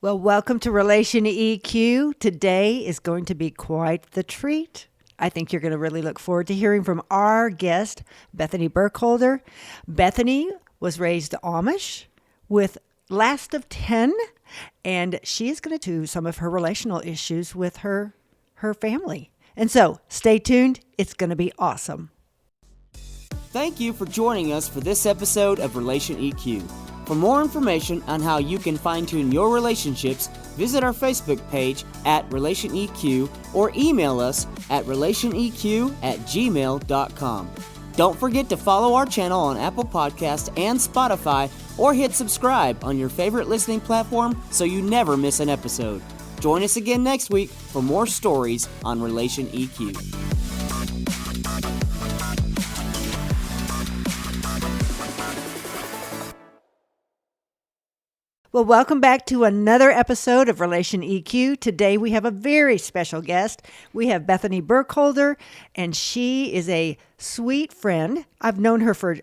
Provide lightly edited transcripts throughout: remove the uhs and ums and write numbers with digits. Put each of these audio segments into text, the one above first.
Well, welcome to Relation EQ. Today is going to be quite the treat. I think you're going to really look forward to hearing from our guest, Bethany Burkholder. Bethany was raised Amish with last of 10, and she is going to do some of her relational issues with her family. And so stay tuned. It's going to be awesome. Thank you for joining us for this episode of Relation EQ. For more information on how you can fine-tune your relationships, visit our Facebook page at Relation EQ or email us at relationeq@gmail.com. Don't forget to follow our channel on Apple Podcasts and Spotify or hit subscribe on your favorite listening platform so you never miss an episode. Join us again next week for more stories on Relation EQ. Well, welcome back to another episode of Relation EQ. Today we have a very special guest. We have Bethany Burkholder, and she is a sweet friend. I've known her for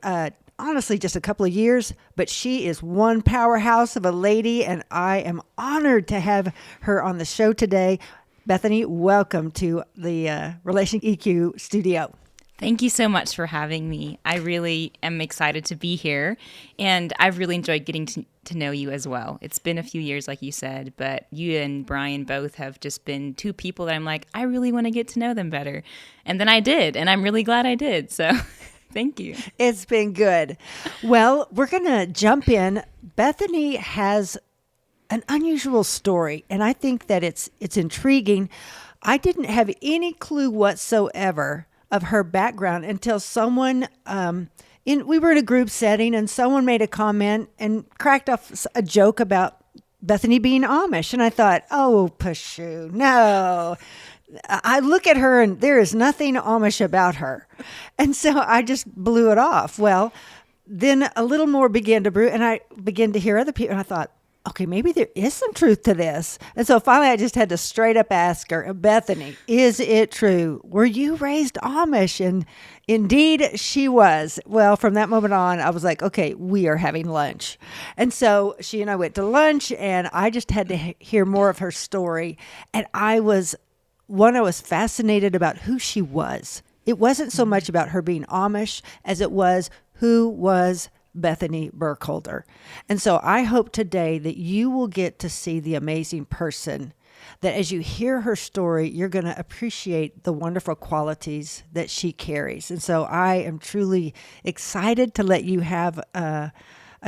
honestly just a couple of years, but she is one powerhouse of a lady, and I am honored to have her on the show today. Bethany, welcome to the Relation EQ studio. Thank you so much for having me. I really am excited to be here, and I've really enjoyed getting to know you as well. It's been a few years, like you said, but you and Brian both have just been two people that I'm like, I really want to get to know them better. And then I did, and I'm really glad I did. So thank you. It's been good. Well, we're going to jump in. Bethany has an unusual story, and I think that it's intriguing. I didn't have any clue whatsoever of her background until someone we were in a group setting and someone made a comment and cracked off a joke about Bethany being Amish, and I thought, oh, pshoo, no. I look at her and there is nothing Amish about her, and so I just blew it off. Well, then a little more began to brew, and I began to hear other people, and I thought, okay, maybe there is some truth to this. And so finally I just had to straight up ask her, Bethany, is it true? Were you raised Amish? And indeed she was. Well, from that moment on, I was like, okay, we are having lunch. And so she and I went to lunch, and I just had to hear more of her story. And I was fascinated about who she was. It wasn't so much about her being Amish as it was who was Bethany Burkholder. And so I hope today that you will get to see the amazing person, that as you hear her story, you're going to appreciate the wonderful qualities that she carries. And so I am truly excited to let you have a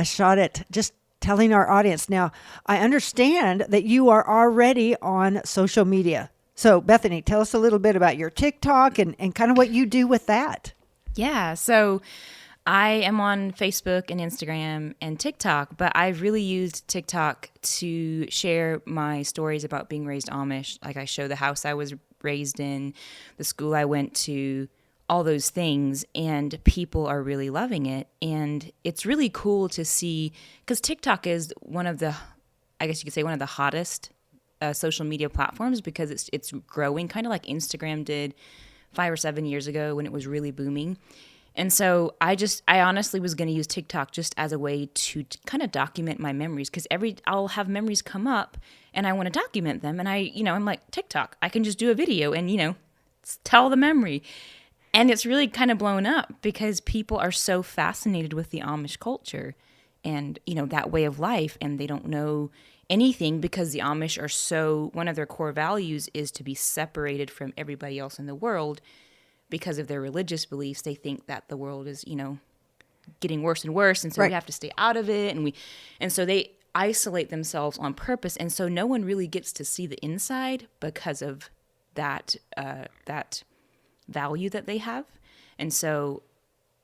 shot at just telling our audience. Now, I understand that you are already on social media. So Bethany, tell us a little bit about your TikTok and kind of what you do with that. Yeah, so I am on Facebook and Instagram and TikTok, but I've really used TikTok to share my stories about being raised Amish. Like, I show the house I was raised in, the school I went to, all those things, and people are really loving it. And it's really cool to see, because TikTok is one of the, I guess you could say, one of the hottest social media platforms, because it's growing, kind of like Instagram did 5 or 7 years ago when it was really booming. And so I honestly was going to use TikTok just as a way to kind of document my memories, because I'll have memories come up and I want to document them. And I'm like, TikTok, I can just do a video and, tell the memory. And it's really kind of blown up because people are so fascinated with the Amish culture and, that way of life. And they don't know anything because the Amish are one of their core values is to be separated from everybody else in the world. Because of their religious beliefs, they think that the world is, getting worse and worse, and so we have to stay out of it, and so they isolate themselves on purpose, and so no one really gets to see the inside because of that value that they have, and so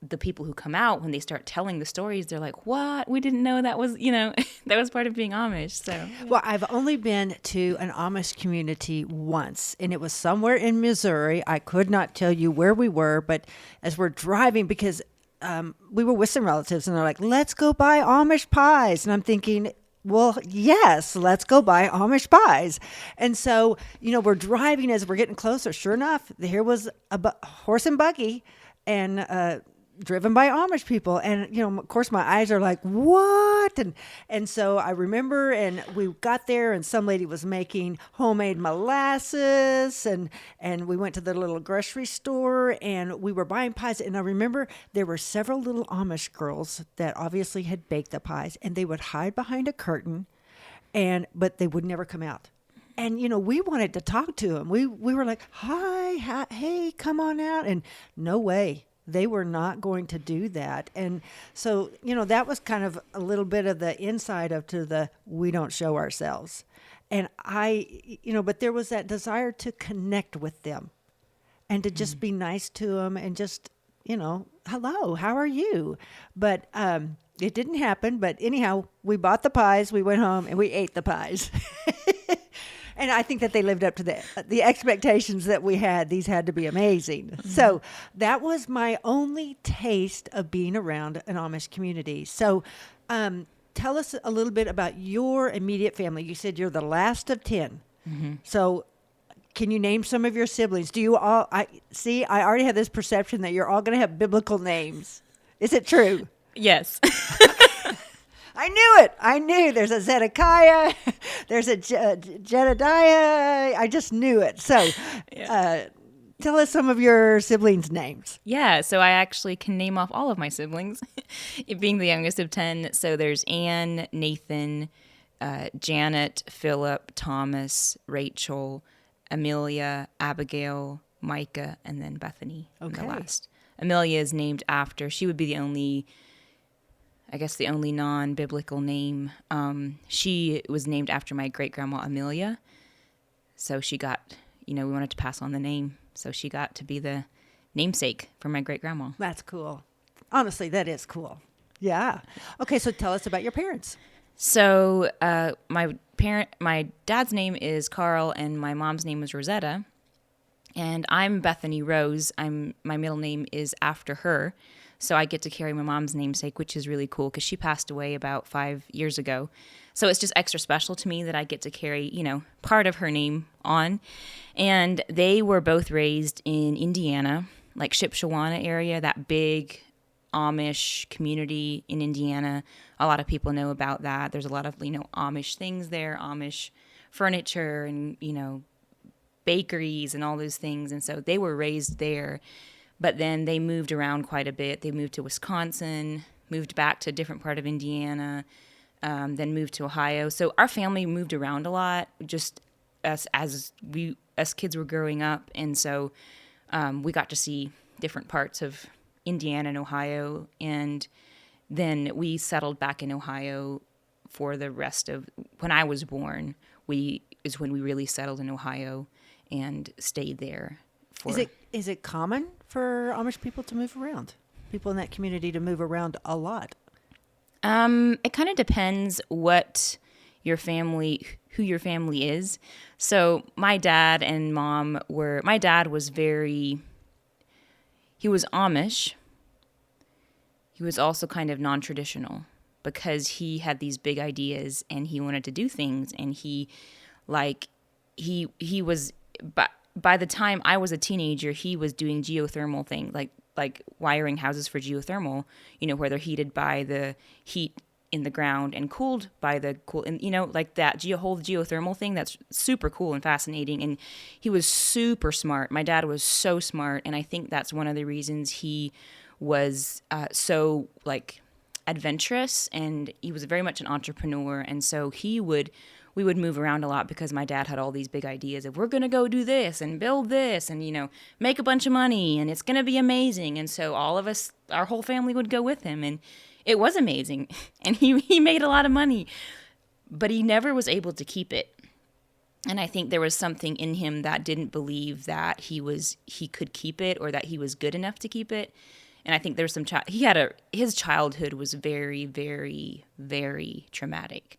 the people who come out, when they start telling the stories, they're like, what? We didn't know that was, that was part of being Amish. So, well, I've only been to an Amish community once, and it was somewhere in Missouri. I could not tell you where we were, but as we're driving, because we were with some relatives, and they're like, let's go buy Amish pies. And I'm thinking, well, yes, let's go buy Amish pies. And so, we're driving as we're getting closer. Sure enough, here was a horse and buggy, and driven by Amish people. And, of course, my eyes are like, what? And so I remember, and we got there, and some lady was making homemade molasses, and we went to the little grocery store, and we were buying pies. And I remember there were several little Amish girls that obviously had baked the pies, and they would hide behind a curtain, but they would never come out. And, we wanted to talk to them. We were like, hi, hey, come on out. And no way. They were not going to do that. And so, that was kind of a little bit of the inside we don't show ourselves. And but there was that desire to connect with them and to just be nice to them and just, hello, how are you? But it didn't happen. But anyhow, we bought the pies, we went home, and we ate the pies. And I think that they lived up to the expectations that we had. These had to be amazing. Mm-hmm. So that was my only taste of being around an Amish community. So tell us a little bit about your immediate family. You said you're the last of 10. Mm-hmm. So can you name some of your siblings? Do you all, I already have this perception that you're all going to have biblical names. Is it true? Yes. I knew it. I knew there's a Zedekiah, there's a Jedediah. I just knew it. So tell us some of your siblings' names. Yeah, so I actually can name off all of my siblings, being the youngest of 10. So there's Anne, Nathan, Janet, Philip, Thomas, Rachel, Amelia, Abigail, Micah, and then Bethany. Okay. The last. Amelia is named after, she would be the only non-biblical name. She was named after my great-grandma Amelia. So she got, we wanted to pass on the name. So she got to be the namesake for my great-grandma. That's cool. Honestly, that is cool. Yeah. Okay, so tell us about your parents. So my dad's name is Carl and my mom's name is Rosetta. And I'm Bethany Rose. My middle name is after her. So I get to carry my mom's namesake, which is really cool because she passed away about 5 years ago. So it's just extra special to me that I get to carry, part of her name on. And they were both raised in Indiana, like Shipshewana area, that big Amish community in Indiana. A lot of people know about that. There's a lot of, Amish things there, Amish furniture and, bakeries and all those things. And so they were raised there. But then they moved around quite a bit. They moved to Wisconsin, moved back to a different part of Indiana, then moved to Ohio. So our family moved around a lot, just as kids were growing up. And so we got to see different parts of Indiana and Ohio. And then we settled back in Ohio for the rest of, when I was born, is when we really settled in Ohio and stayed there. Is it common for Amish people to move around? People in that community to move around a lot? It kind of depends who your family is. So my dad and mom my dad was he was Amish. He was also kind of non-traditional because he had these big ideas and he wanted to do things and he was, by the time I was a teenager, he was doing geothermal things, like wiring houses for geothermal, where they're heated by the heat in the ground and cooled by the cool, and like that whole geothermal thing. That's super cool and fascinating. And he was super smart. My dad was so smart, and I think that's one of the reasons he was so adventurous, and he was very much an entrepreneur. And so we would move around a lot because my dad had all these big ideas of we're going to go do this and build this and, make a bunch of money and it's going to be amazing. And so all of us, our whole family would go with him and it was amazing. And he made a lot of money, but he never was able to keep it. And I think there was something in him that didn't believe that he could keep it or that he was good enough to keep it. And I think there's his childhood was very, very, very traumatic.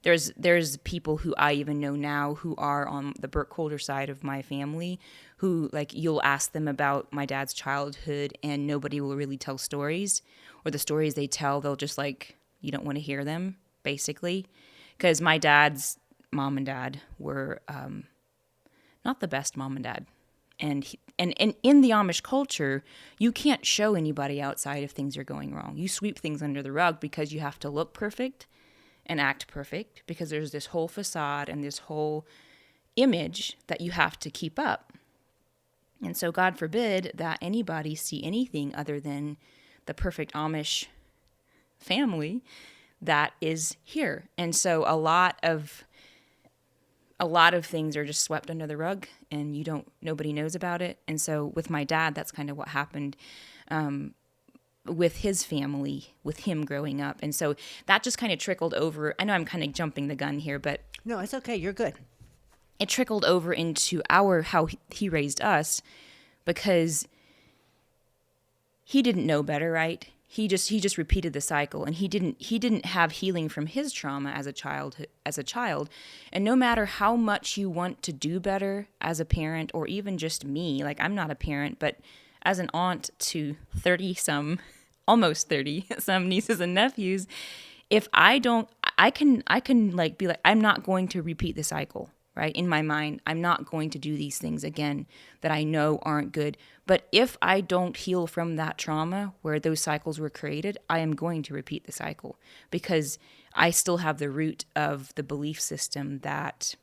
There's people who I even know now who are on the Burkholder side of my family who, you'll ask them about my dad's childhood and nobody will really tell stories. Or the stories they tell, they'll just, you don't want to hear them, basically. Because my dad's mom and dad were not the best mom and dad. And in the Amish culture, you can't show anybody outside if things are going wrong. You sweep things under the rug because you have to look perfect and act perfect, because there's this whole facade and this whole image that you have to keep up. And so God forbid that anybody see anything other than the perfect Amish family that is here. And so a lot of things are just swept under the rug, and nobody knows about it. And so with my dad, that's kind of what happened with his family, with him growing up. And so that just kind of trickled over. I know I'm kind of jumping the gun here, but No, it's okay. You're good. it trickled over into how he raised us, because he didn't know better, right? He just repeated the cycle, and he didn't have healing from his trauma as a child. And no matter how much you want to do better as a parent, or even just me, like I'm not a parent, but as an aunt to 30 almost 30 some nieces and nephews, if I can like be like, I'm not going to repeat the cycle. Right? In my mind, I'm not going to do these things again that I know aren't good. But if I don't heal from that trauma where those cycles were created, I am going to repeat the cycle, because I still have the root of the belief system that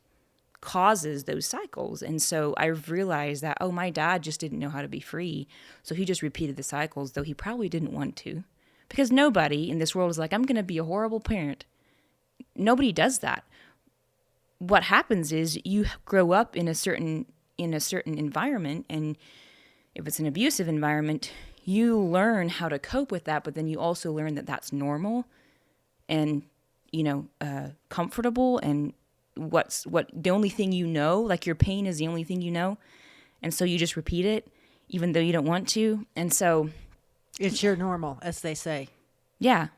causes those cycles. And so I've realized that, my dad just didn't know how to be free. So he just repeated the cycles, though he probably didn't want to, because nobody in this world is like, I'm going to be a horrible parent. Nobody does that. What happens is you grow up in a certain environment, and if it's an abusive environment, you learn how to cope with that, but then you also learn that that's normal and comfortable, and what the only thing like your pain is the only thing you know, and so you just repeat it even though you don't want to. And so It's your normal, as they say. yeah.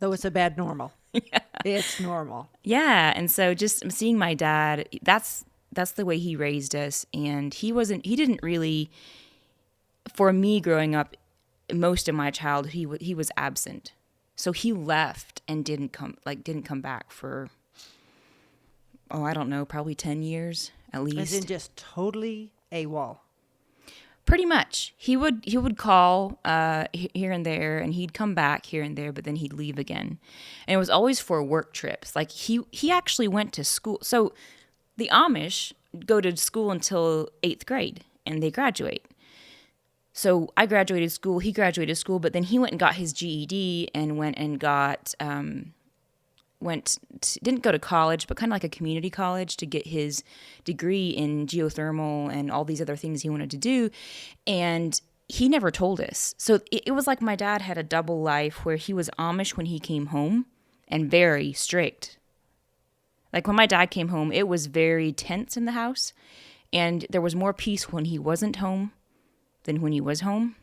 Though it's a bad normal. Yeah. It's normal. Yeah, and so just seeing my dad, that's the way he raised us, and he didn't really, for me growing up, most of my childhood, he was absent. So he left and didn't come back for, I don't know, probably 10 years at least. As in just totally AWOL. Pretty much. He would call here and there, and he'd come back here and there, but then he'd leave again. And it was always for work trips. Like he actually went to school. So the Amish go to school until 8th grade, and they graduate. So I graduated school, he graduated school, but then he went and got his GED and went and got didn't go to college, but kind of like a community college to get his degree in geothermal and all these other things he wanted to do. And he never told us. So it was like my dad had a double life, where he was Amish when he came home and very strict. Like when my dad came home, it was very tense in the house, and there was more peace when he wasn't home than when he was home.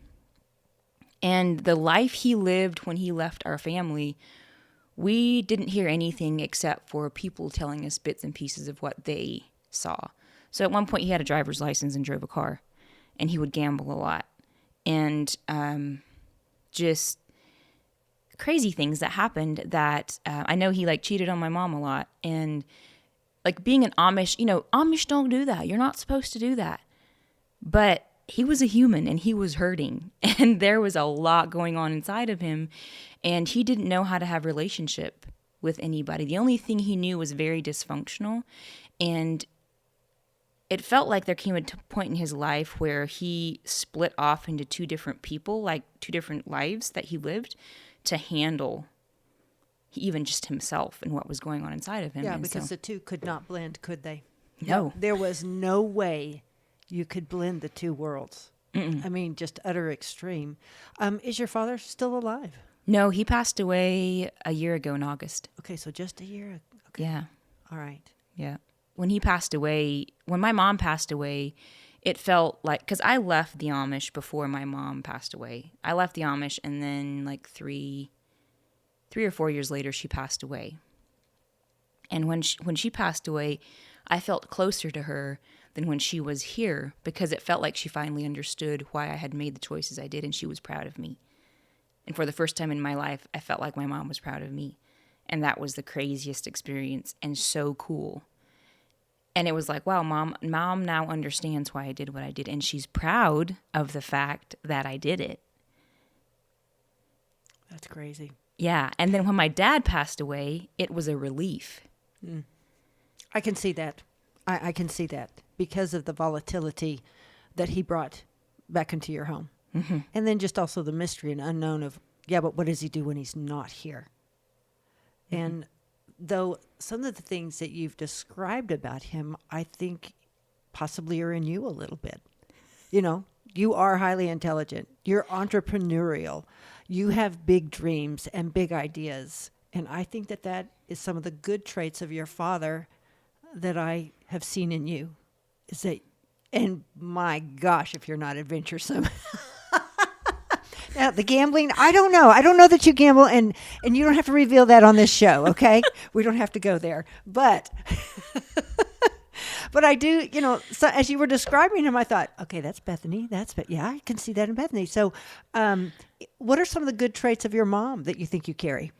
And the life he lived when he left our family, we didn't hear anything except for people telling us bits and pieces of what they saw. So at one point he had a driver's license and drove a car, and he would gamble a lot, and just crazy things that happened that I know he cheated on my mom a lot. And being an Amish, Amish don't do that. You're not supposed to do that. But he was a human, and he was hurting, and there was a lot going on inside of him, and he didn't know how to have relationship with anybody. The only thing he knew was very dysfunctional, and it felt like there came a point in his life where he split off into two different people, two different lives that he lived to handle even just himself and what was going on inside of him. Yeah, and because the two could not blend, could they? No. There was no way you could blend the two worlds. Mm-mm. I mean, just utter extreme. Is your father still alive? No, he passed away a year ago in August. Okay, so just a year. Okay. Yeah. All right. Yeah. When my mom passed away, it felt like, because I left the Amish before my mom passed away. I left the Amish, and then 3 or 4 years later, she passed away. And when she passed away, I felt closer to her than when she was here, because it felt like she finally understood why I had made the choices I did, and she was proud of me. And for the first time in my life, I felt like my mom was proud of me. And that was the craziest experience, and so cool. And it was like, wow, mom now understands why I did what I did. And she's proud of the fact that I did it. That's crazy. Yeah. And then when my dad passed away, it was a relief. I can see that. I can see that because of the volatility that he brought back into your home. Mm-hmm. And then just also the mystery and unknown of, yeah, but what does he do when he's not here? Mm-hmm. And though some of the things that you've described about him, I think possibly are in you a little bit. You know, you are highly intelligent. You're entrepreneurial. You have big dreams and big ideas. And I think that that is some of the good traits of your father that I have seen in you. Is that, and my gosh, if you're not adventuresome. Now, the gambling, I don't know. I don't know that you gamble, and you don't have to reveal that on this show, okay? We don't have to go there. But but I do, you know, so as you were describing him, I thought, okay, that's Bethany. Yeah, I can see that in Bethany. So what are some of the good traits of your mom that you think you carry?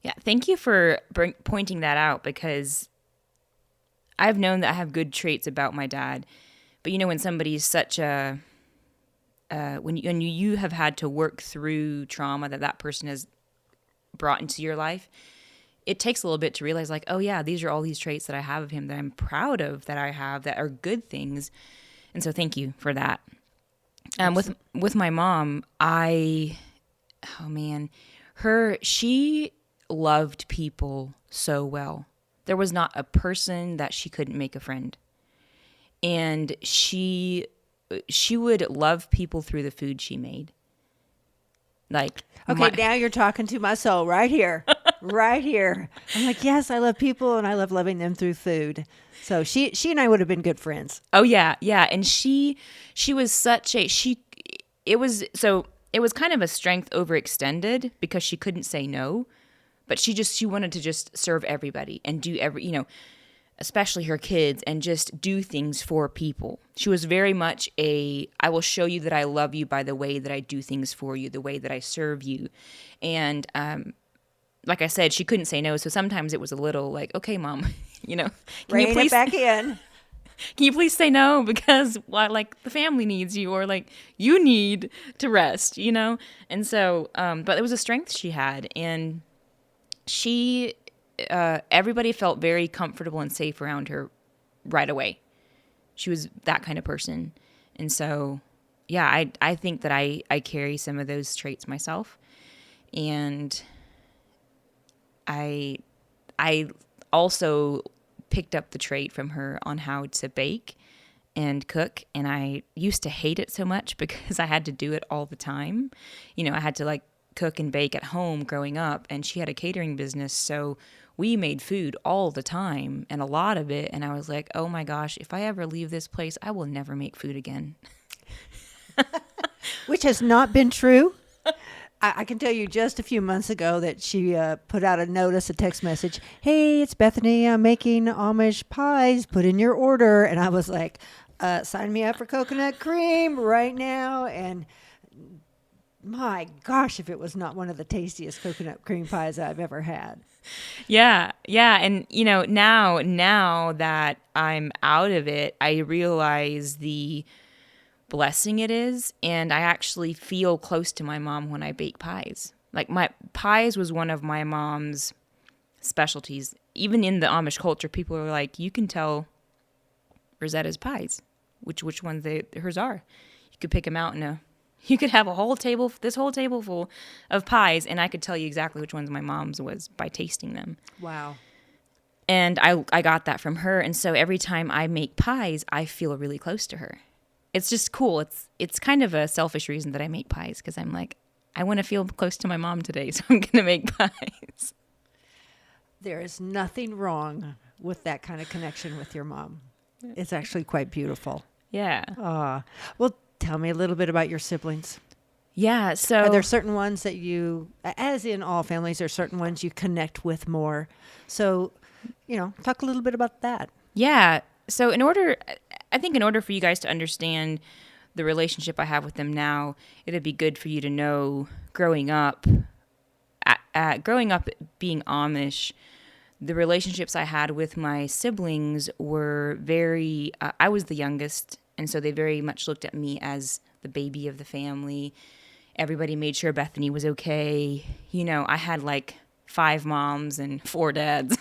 Yeah, thank you for pointing that out, because I've known that I have good traits about my dad. But, you know, when somebody's such a... when you have had to work through trauma that person has brought into your life, it takes a little bit to realize, like, oh yeah, these are all these traits that I have of him that I'm proud of, that I have, that are good things. And so thank you for that. With my mom, she loved people so well. There was not a person that she couldn't make a friend. And she would love people through the food she made. Like, okay, now you're talking to my soul right here, right here. I'm like, yes, I love people and I love loving them through food. So she and I would have been good friends. Oh yeah, yeah, and she was such a it was kind of a strength overextended, because she couldn't say no, but she wanted to just serve everybody and do especially her kids, and just do things for people. She was very much I will show you that I love you by the way that I do things for you, the way that I serve you. And like I said, she couldn't say no, so sometimes it was a little like, okay, Mom, can Rein you please it back in? Can you please say no, because like the family needs you, or like you need to rest, And so, but it was a strength she had, and she... everybody felt very comfortable and safe around her right away. She was that kind of person. And so, yeah, I think that I carry some of those traits myself. And I also picked up the trait from her on how to bake and cook. And I used to hate it so much because I had to do it all the time. I had to cook and bake at home growing up, and she had a catering business. So we made food all the time, and a lot of it. And I was like, oh my gosh, if I ever leave this place, I will never make food again. Which has not been true. I can tell you just a few months ago that she put out a text message. Hey, it's Bethany. I'm making Amish pies. Put in your order. And I was like, sign me up for coconut cream right now. And my gosh, if it was not one of the tastiest coconut cream pies I've ever had. Yeah. And, now that I'm out of it, I realize the blessing it is. And I actually feel close to my mom when I bake pies. Like, my pies was one of my mom's specialties. Even in the Amish culture, people are like, you can tell Rosetta's pies, which ones hers are. You could pick them out you could have this whole table full of pies, and I could tell you exactly which ones my mom's was by tasting them. Wow. And I got that from her, and so every time I make pies, I feel really close to her. It's just cool. It's kind of a selfish reason that I make pies, because I'm like, I want to feel close to my mom today, so I'm going to make pies. There is nothing wrong with that kind of connection with your mom. It's actually quite beautiful. Yeah. Well, tell me a little bit about your siblings. Yeah, so... Are there certain ones that you, as in all families, there are certain ones you connect with more. So, talk a little bit about that. Yeah, so I think in order for you guys to understand the relationship I have with them now, it'd be good for you to know growing up being Amish, the relationships I had with my siblings were very, I was the youngest, and so they very much looked at me as the baby of the family. Everybody made sure Bethany was okay. You know, I had like 5 moms and 4 dads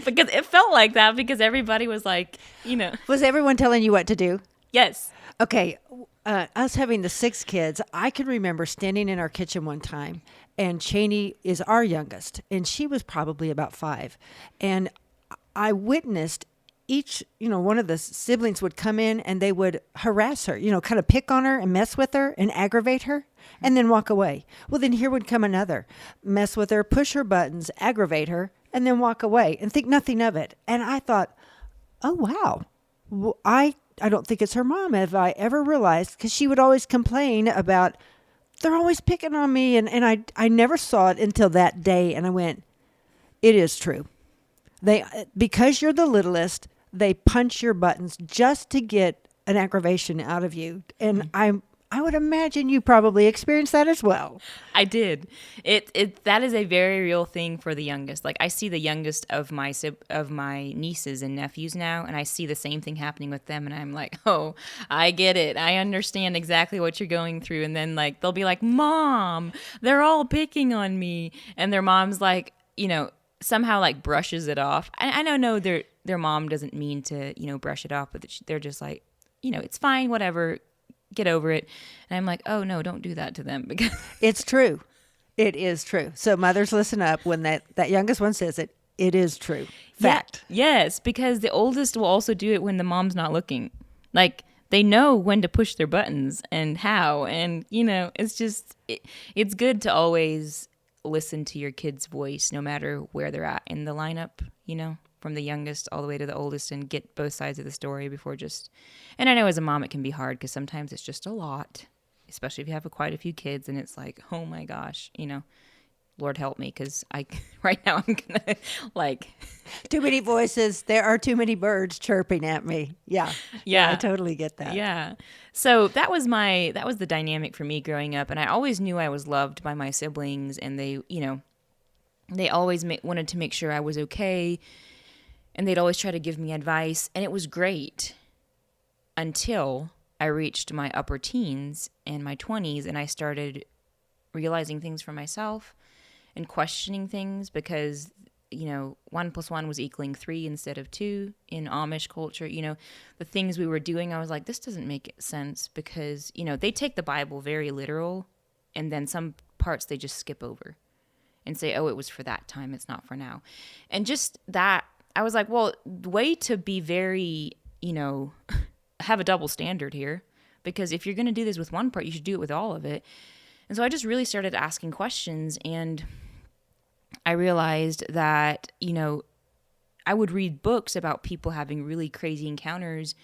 because it felt like that because everybody was like, you know. Was everyone telling you what to do? Yes. Okay, us having the 6 kids, I can remember standing in our kitchen one time, and Cheney is our youngest, and she was probably about 5. And I witnessed each, one of the siblings would come in and they would harass her, kind of pick on her and mess with her and aggravate her and then walk away. Well, then here would come another, mess with her, push her buttons, aggravate her, and then walk away and think nothing of it. And I thought, oh, wow. Well, I don't think it's her mom. Have I ever realized? Because she would always complain about, they're always picking on me. And I never saw it until that day. And I went, it is true. Because you're the littlest, they punch your buttons just to get an aggravation out of you. And I would imagine you probably experienced that as well. I did. That is a very real thing for the youngest. Like I see the youngest of my nieces and nephews now, and I see the same thing happening with them, and I'm like, oh, I get it. I understand exactly what you're going through. And then like they'll be like, Mom, they're all picking on me, and their mom's like, somehow like brushes it off. I don't know their mom doesn't mean to brush it off, but they're just like, it's fine, whatever. Get over it. And I'm like, oh no, don't do that to them because it's true. It is true. So mothers, listen up when that youngest one says it. It is true. Fact. Yeah, yes, because the oldest will also do it when the mom's not looking. Like they know when to push their buttons and how. And it's just it's good to always listen to your kid's voice no matter where they're at in the lineup, from the youngest all the way to the oldest, and get both sides of the story before and I know as a mom it can be hard because sometimes it's just a lot, especially if you have quite a few kids and it's like, oh my gosh, Lord help me, because right now I'm gonna like too many voices. There are too many birds chirping at me. Yeah, I totally get that. Yeah. So that was the dynamic for me growing up, and I always knew I was loved by my siblings, and they always wanted to make sure I was okay, and they'd always try to give me advice, and it was great until I reached my upper teens and my 20s, and I started realizing things for myself and questioning things because, 1 + 1 was equaling 3 instead of 2 in Amish culture. The things we were doing, I was like, this doesn't make sense because, they take the Bible very literal, and then some parts they just skip over and say, oh, it was for that time, it's not for now. And just that, I was like, well, the way to be very, have a double standard here, because if you're going to do this with one part, you should do it with all of it. And so I just really started asking questions, and I realized that, I would read books about people having really crazy encounters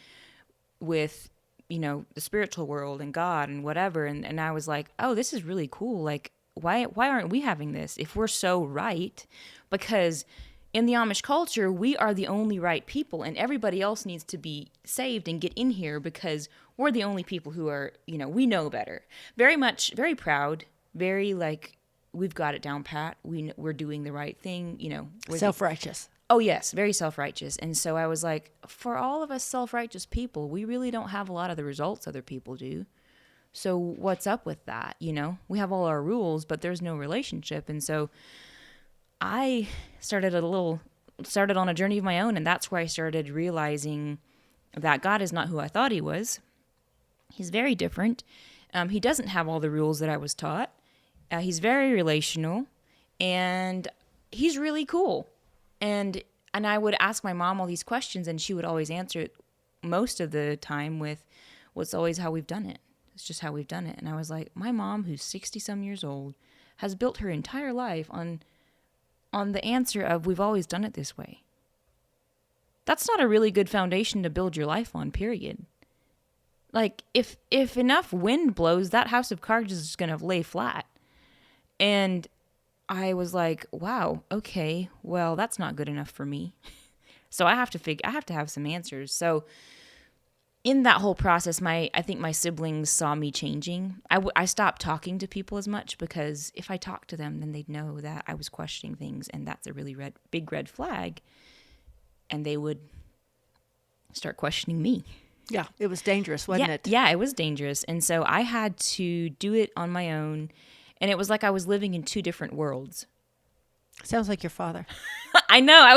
with, the spiritual world and God and whatever. And I was like, oh, this is really cool. Like, why aren't we having this if we're so right? Because in the Amish culture, we are the only right people, and everybody else needs to be saved and get in here because we're the only people who are, we know better. Very much, very proud, very like, we've got it down pat. We're doing the right thing, Self-righteous. Oh, yes, very self-righteous. And so I was like, for all of us self-righteous people, we really don't have a lot of the results other people do. So what's up with that, We have all our rules, but there's no relationship. And so I started on a journey of my own, and that's where I started realizing that God is not who I thought he was. He's very different. He doesn't have all the rules that I was taught. He's very relational, and he's really cool. And I would ask my mom all these questions, and she would always answer it most of the time with, well, it's always how we've done it. It's just how we've done it. And I was like, my mom, who's 60-some years old, has built her entire life on the answer of we've always done it this way. That's not a really good foundation to build your life on, period. Like, if enough wind blows, that house of cards is just going to lay flat. And I was like, wow, okay, well, that's not good enough for me. So I have to have some answers. So in that whole process, I think my siblings saw me changing. I stopped talking to people as much because if I talked to them, then they'd know that I was questioning things, and that's a really big red flag. And they would start questioning me. Yeah, it was dangerous, wasn't it? Yeah, it was dangerous. And so I had to do it on my own. And it was like I was living in two different worlds. Sounds like your father. I know. I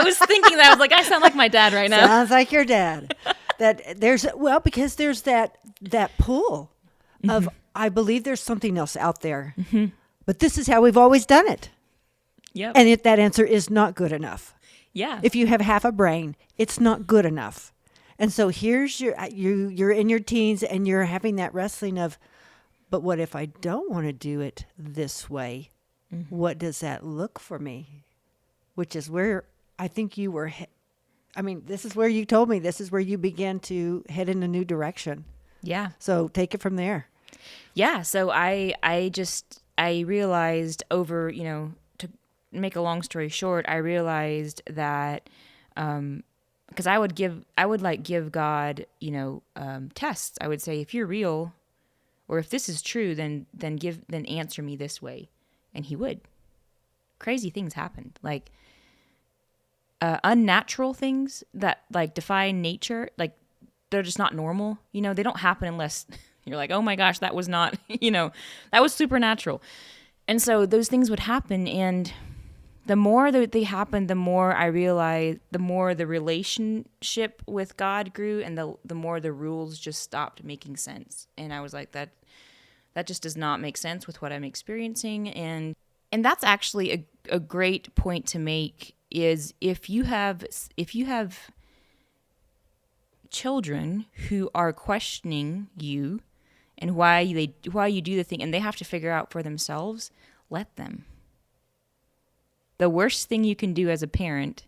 was thinking that. I was like, I sound like my dad right now. Sounds like your dad. Because there's that pull of, I believe there's something else out there. Mm-hmm. But this is how we've always done it. Yep. And that answer is not good enough. Yeah. If you have half a brain, it's not good enough. And so here's you're in your teens and you're having that wrestling of, but what if I don't want to do it this way? Mm-hmm. What does that look for me? Which is where I think you were. This is where you told me this is where you began to head in a new direction. Yeah. So take it from there. Yeah. So I realized over, to make a long story short, I realized that, because I would give God, tests. I would say, if you're real, or if this is true, then answer me this way, and He would. Crazy things happened, like unnatural things that like defy nature. Like they're just not normal. They don't happen unless you're like, oh my gosh, that was not, that was supernatural. And so those things would happen, and the more that they happened, the more I realized, the more the relationship with God grew, and the more the rules just stopped making sense. And I was like, that just does not make sense with what I'm experiencing. And that's actually a great point to make, is if you have children who are questioning you and why you do the thing, and they have to figure out for themselves, let them. The worst thing you can do as a parent,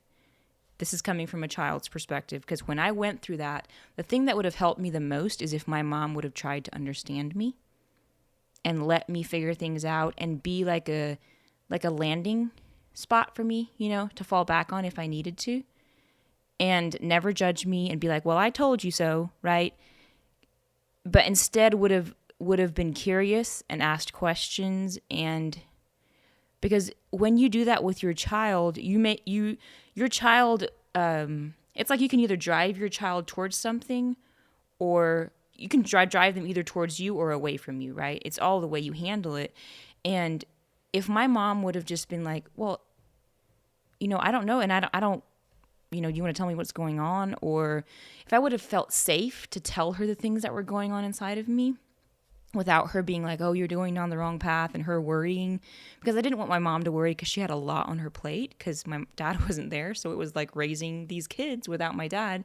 this is coming from a child's perspective, because when I went through that, the thing that would have helped me the most is if my mom would have tried to understand me and let me figure things out and be like a landing spot for me, to fall back on if I needed to, and never judge me and be like, well, I told you so, right? But instead would have been curious and asked questions. And because when you do that with your child, your child, it's like you can either drive your child towards something, or you can drive them either towards you or away from you, right? It's all the way you handle it. And if my mom would have just been like, well, I don't know, and I don't, you want to tell me what's going on? Or if I would have felt safe to tell her the things that were going on inside of me without her being like, oh, you're going down the wrong path, and her worrying, because I didn't want my mom to worry, because she had a lot on her plate because my dad wasn't there. So it was like raising these kids without my dad.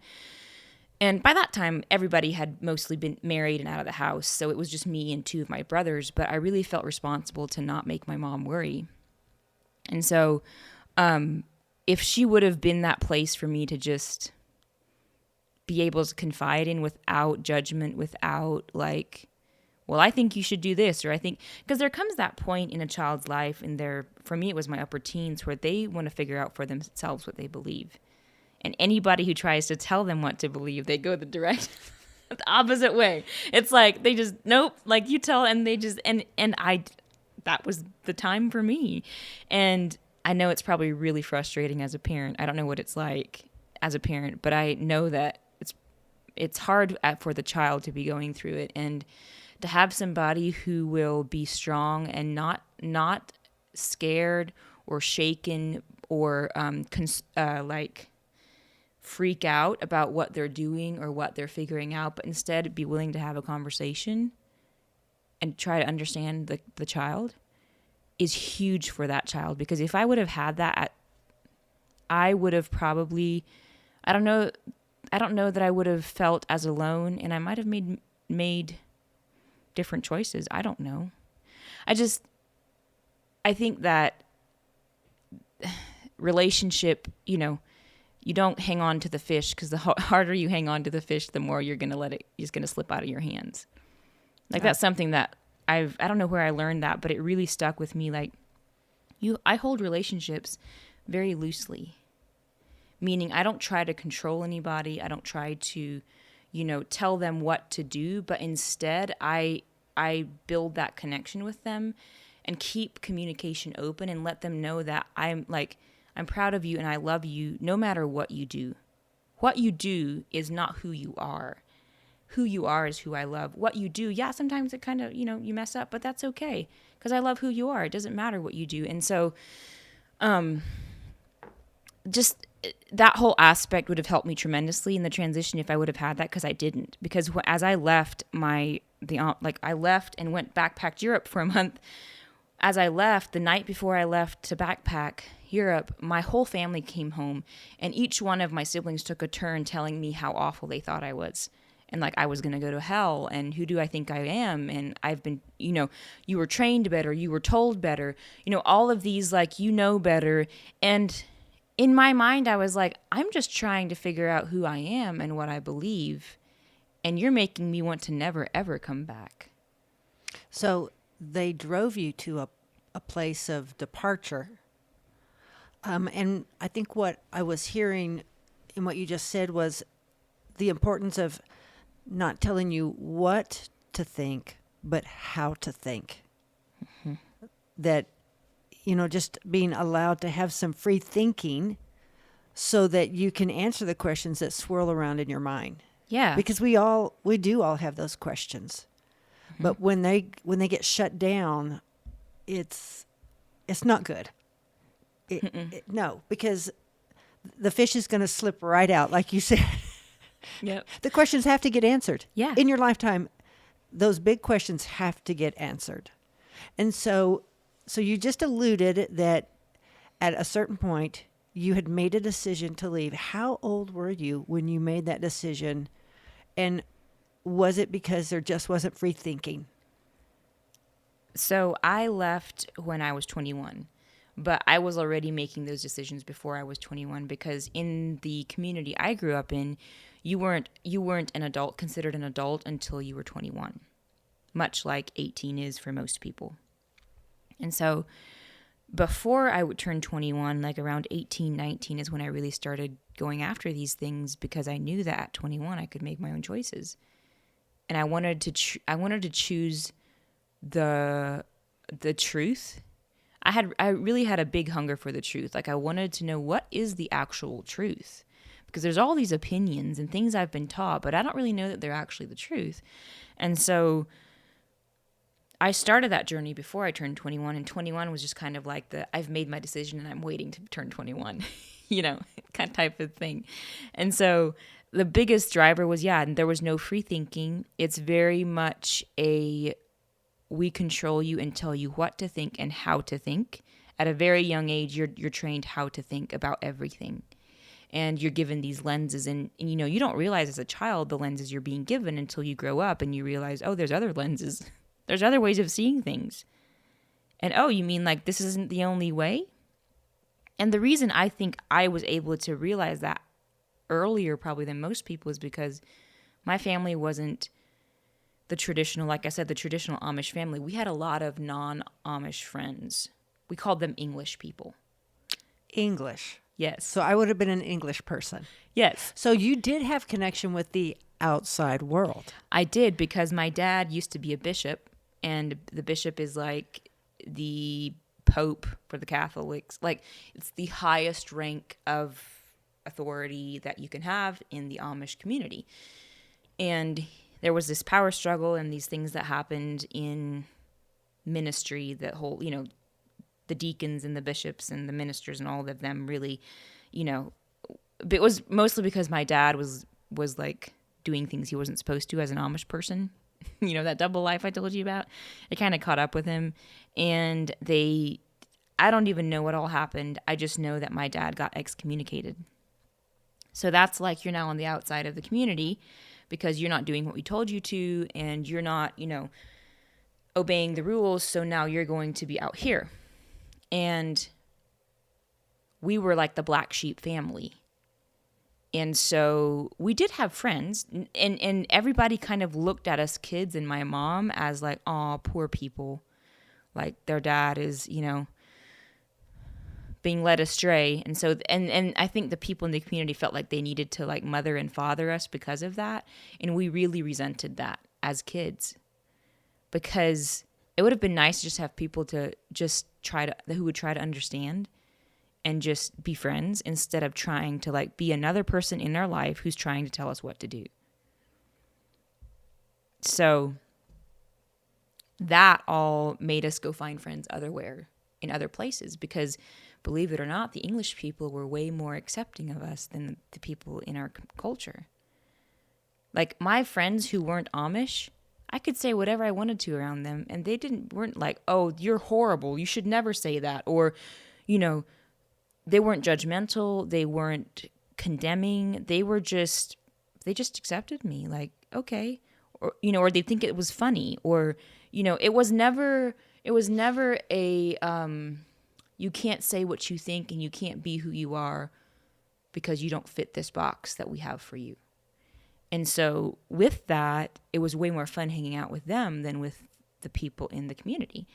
And by that time, everybody had mostly been married and out of the house. So it was just me and two of my brothers. But I really felt responsible to not make my mom worry. And so if she would have been that place for me to just be able to confide in without judgment, without like, well, I think you should do this, or I think, because there comes that point in a child's life, and for me, it was my upper teens, where they want to figure out for themselves what they believe. And anybody who tries to tell them what to believe, they go the opposite way. It's like, they just, nope, like you tell, and they just, that was the time for me. And I know it's probably really frustrating as a parent. I don't know what it's like as a parent, but I know that it's hard for the child to be going through it, and to have somebody who will be strong and not scared or shaken or like freak out about what they're doing or what they're figuring out, but instead be willing to have a conversation and try to understand the child is huge for that child. Because if I would have had that, I would have probably, I don't know that I would have felt as alone, and I might have made different choices. I don't know. I think that relationship, you don't hang on to the fish, because the harder you hang on to the fish, the more you're going to let it, it's going to slip out of your hands. Like, that's something that I don't know where I learned that, but it really stuck with me. Like, I hold relationships very loosely, meaning I don't try to control anybody. I don't try to, tell them what to do, but instead I build that connection with them and keep communication open and let them know that I'm proud of you and I love you no matter what you do. What you do is not who you are. Who you are is who I love. What you do, yeah, sometimes it kind of, you mess up, but that's okay because I love who you are. It doesn't matter what you do. And so just that whole aspect would have helped me tremendously in the transition if I would have had that, because I didn't. Because as I left I left and backpacked Europe for a month. As I left, the night before I left to backpack Europe, my whole family came home, and each one of my siblings took a turn telling me how awful they thought I was. And I was going to go to hell, and who do I think I am? And I've been, you were trained better, you were told better, all of these, better. And in my mind, I was like, I'm just trying to figure out who I am and what I believe. And you're making me want to never, ever come back. So they drove you to a place of departure. And I think what I was hearing in what you just said was the importance of not telling you what to think, but how to think. Mm-hmm. That, just being allowed to have some free thinking so that you can answer the questions that swirl around in your mind. Yeah. Because we do all have those questions. Mm-hmm. But when they get shut down, it's not good. No, because the fish is going to slip right out, like you said. Yep. The questions have to get answered. Yeah. In your lifetime, those big questions have to get answered. And so you just alluded that at a certain point you had made a decision to leave. How old were you when you made that decision? And was it because there just wasn't free thinking? So I left when I was 21. But I was already making those decisions before I was 21, because in the community I grew up in, you weren't an adult, considered an adult, until you were 21, much like 18 is for most people. And so before I would turn 21, around 18, 19 is when I really started going after these things, because I knew that at 21 I could make my own choices. And I wanted to choose the truth. I really had a big hunger for the truth. I wanted to know, what is the actual truth? Because there's all these opinions and things I've been taught, but I don't really know that they're actually the truth. And so I started that journey before I turned 21, and 21 was just kind of like I've made my decision and I'm waiting to turn 21, kind of type of thing. And so the biggest driver was, there was no free thinking. It's very much we control you and tell you what to think and how to think. At a very young age, you're trained how to think about everything. And you're given these lenses, and you don't realize as a child the lenses you're being given until you grow up and you realize, oh, there's other lenses. There's other ways of seeing things. And, oh, you mean this isn't the only way? And the reason I think I was able to realize that earlier probably than most people is because my family wasn't the traditional, like I said, the traditional Amish family. We had a lot of non-Amish friends. We called them English people. English. Yes. So I would have been an English person. Yes. So you did have connection with the outside world. I did, because my dad used to be a bishop, and the bishop is like the Pope for the Catholics. It's the highest rank of authority that you can have in the Amish community. And there was this power struggle and these things that happened in ministry, that whole, the deacons and the bishops and the ministers and all of them really, it was mostly because my dad was doing things he wasn't supposed to as an Amish person. That double life I told you about, it kind of caught up with him. And I don't even know what all happened. I just know that my dad got excommunicated. So that's you're now on the outside of the community, because you're not doing what we told you to, and you're not, obeying the rules. So now you're going to be out here. And we were like the black sheep family. And so we did have friends, and everybody kind of looked at us kids and my mom as aw, poor people. Their dad is, being led astray. And so, and I think the people in the community felt like they needed to like mother and father us because of that. And we really resented that as kids, because it would have been nice to just have people to just who would try to understand and just be friends instead of trying to like be another person in our life who's trying to tell us what to do. So that all made us go find friends in other places, because believe it or not, the English people were way more accepting of us than the people in our culture. Like my friends who weren't Amish, I could say whatever I wanted to around them, and they weren't like, "Oh, you're horrible. You should never say that." Or, they weren't judgmental. They weren't condemning. They just accepted me. Like, okay, or they think it was funny, or it was never a you can't say what you think and you can't be who you are because you don't fit this box that we have for you. And so with that, it was way more fun hanging out with them than with the people in the community.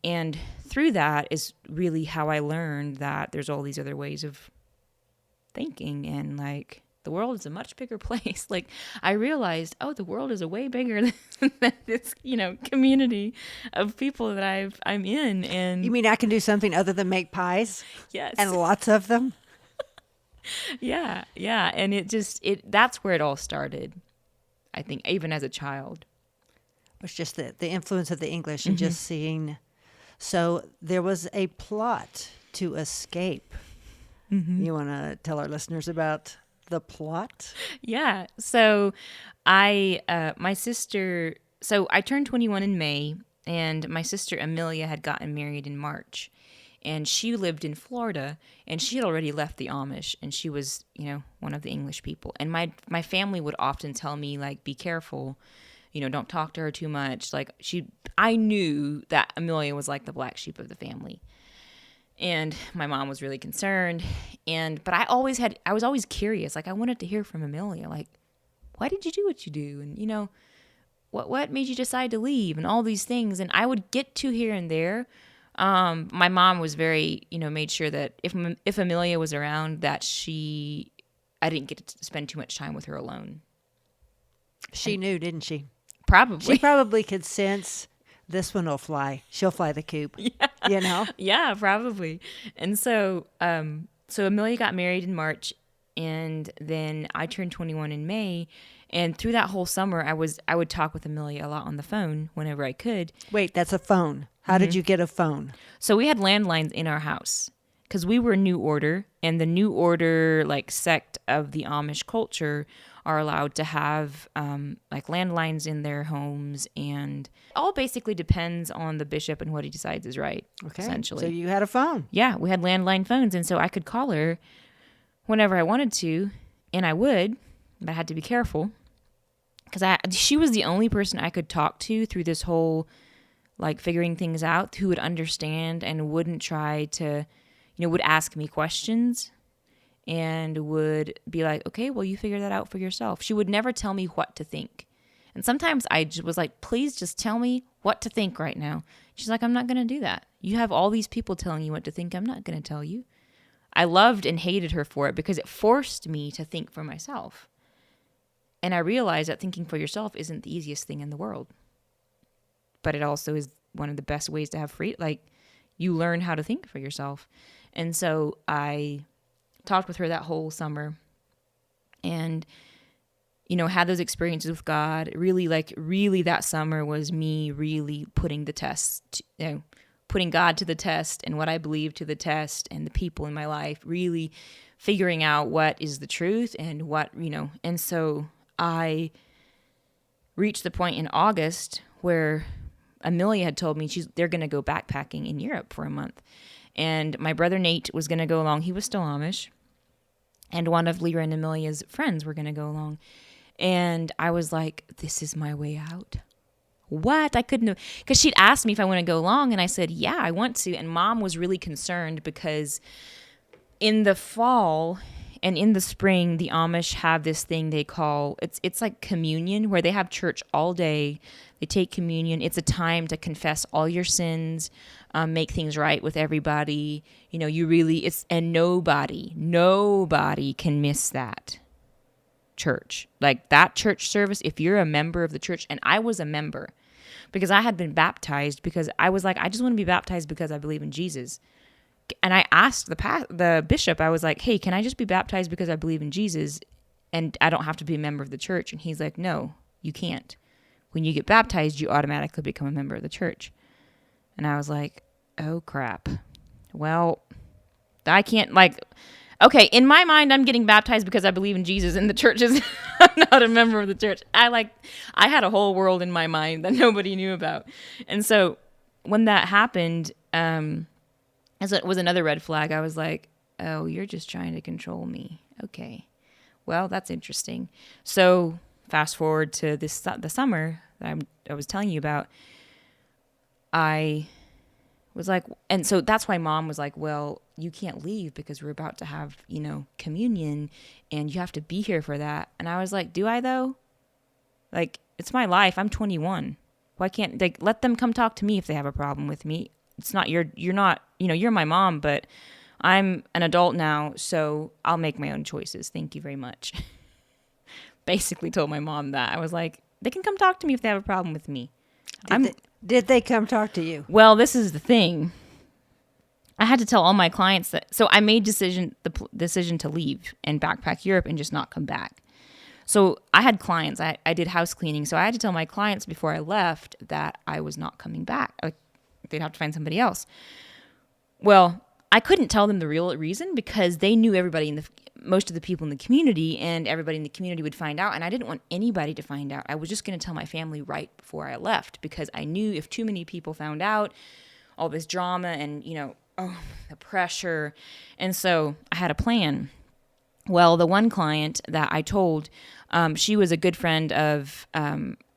And through that is really how I learned that there's all these other ways of thinking, and like the world is a much bigger place. Like I realized, the world is a way bigger than this, community of people that I'm in. And You mean I can do something other than make pies? Yes. And lots of them? Yeah. And that's where it all started, I think, even as a child. It's just the influence of the English and just seeing. So there was a plot to escape. You want to tell our listeners about the plot? Yeah. So my sister, I turned 21 in May, and my sister Amelia had gotten married in March. And she lived in Florida, and she had already left the Amish, and she was, one of the English people. And my family would often tell me, like, be careful, don't talk to her too much. Like, I knew that Amelia was like the black sheep of the family. And my mom was really concerned. But I was always curious. Like, I wanted to hear from Amelia. Like, why did you do what you do? And, what made you decide to leave? And all these things. And I would get to here and there. My mom was very, made sure that if Amelia was around, that I didn't get to spend too much time with her alone. She knew, didn't she? Probably. She probably could sense this one will fly. She'll fly the coop. Yeah. Yeah, probably. And so Amelia got married in March, and then I turned 21 in May. And through that whole summer, I would talk with Amelia a lot on the phone whenever I could. Wait, that's a phone. How did you get a phone? So we had landlines in our house because we were New Order, and the New Order like sect of the Amish culture are allowed to have like landlines in their homes, and all basically depends on the bishop and what he decides is right. Okay, essentially. So you had a phone. Yeah, we had landline phones, and so I could call her whenever I wanted to, and I would, but I had to be careful because she was the only person I could talk to through this whole like figuring things out, who would understand and wouldn't try to, would ask me questions and would be like, okay, well, you figure that out for yourself. She would never tell me what to think. And sometimes I just was like, please just tell me what to think right now. She's like, I'm not going to do that. You have all these people telling you what to think. I'm not going to tell you. I loved and hated her for it because it forced me to think for myself. And I realized that thinking for yourself isn't the easiest thing in the world. But it also is one of the best ways to have free, like you learn how to think for yourself. And so I talked with her that whole summer and, had those experiences with God. Really that summer was me really putting the test, putting God to the test and what I believe to the test, and the people in my life, really figuring out what is the truth and what, and so I reached the point in August where Amelia had told me they're going to go backpacking in Europe for a month. And my brother Nate was going to go along. He was still Amish. And one of Lyra and Amelia's friends were going to go along. And I was like, this is my way out. What? I couldn't, because she'd asked me if I want to go along. And I said, yeah, I want to. And Mom was really concerned because in the fall And in the spring, the Amish have this thing they call, it's like communion, where they have church all day. They take communion. It's a time to confess all your sins, make things right with everybody. You know, and nobody can miss that church. Like that church service, if you're a member of the church, and I was a member because I had been baptized, because I was like, I just want to be baptized because I believe in Jesus. And I asked the bishop, I was like, hey, can I just be baptized because I believe in Jesus and I don't have to be a member of the church? And he's like, no, you can't. When you get baptized, you automatically become a member of the church. And I was like, oh, crap. Well, I can't, like, okay, in my mind, I'm getting baptized because I believe in Jesus, and the church is, I'm not a member of the church. I had a whole world in my mind that nobody knew about. And so when that happened, as it was another red flag, I was like, oh, you're just trying to control me. Okay. Well, that's interesting. So fast forward to the summer that I was telling you about, I was like, and so that's why Mom was like, well, you can't leave because we're about to have, communion and you have to be here for that. And I was like, do I though? Like, it's my life. I'm 21. Why can't they let them come talk to me if they have a problem with me? It's not you're not, you're my mom, but I'm an adult now, so I'll make my own choices. Thank you very much. Basically told my mom that. I was like, they can come talk to me if they have a problem with me. Did they come talk to you? Well, this is the thing. I had to tell all my clients that, so I made the decision to leave and backpack Europe and just not come back. So I had clients, I did house cleaning. So I had to tell my clients before I left that I was not coming back. They'd have to find somebody else. Well, I couldn't tell them the real reason because they knew everybody most of the people in the community, and everybody in the community would find out. And I didn't want anybody to find out. I was just going to tell my family right before I left because I knew if too many people found out, all this drama and, the pressure. And so I had a plan. Well, the one client that I told, she was a good friend of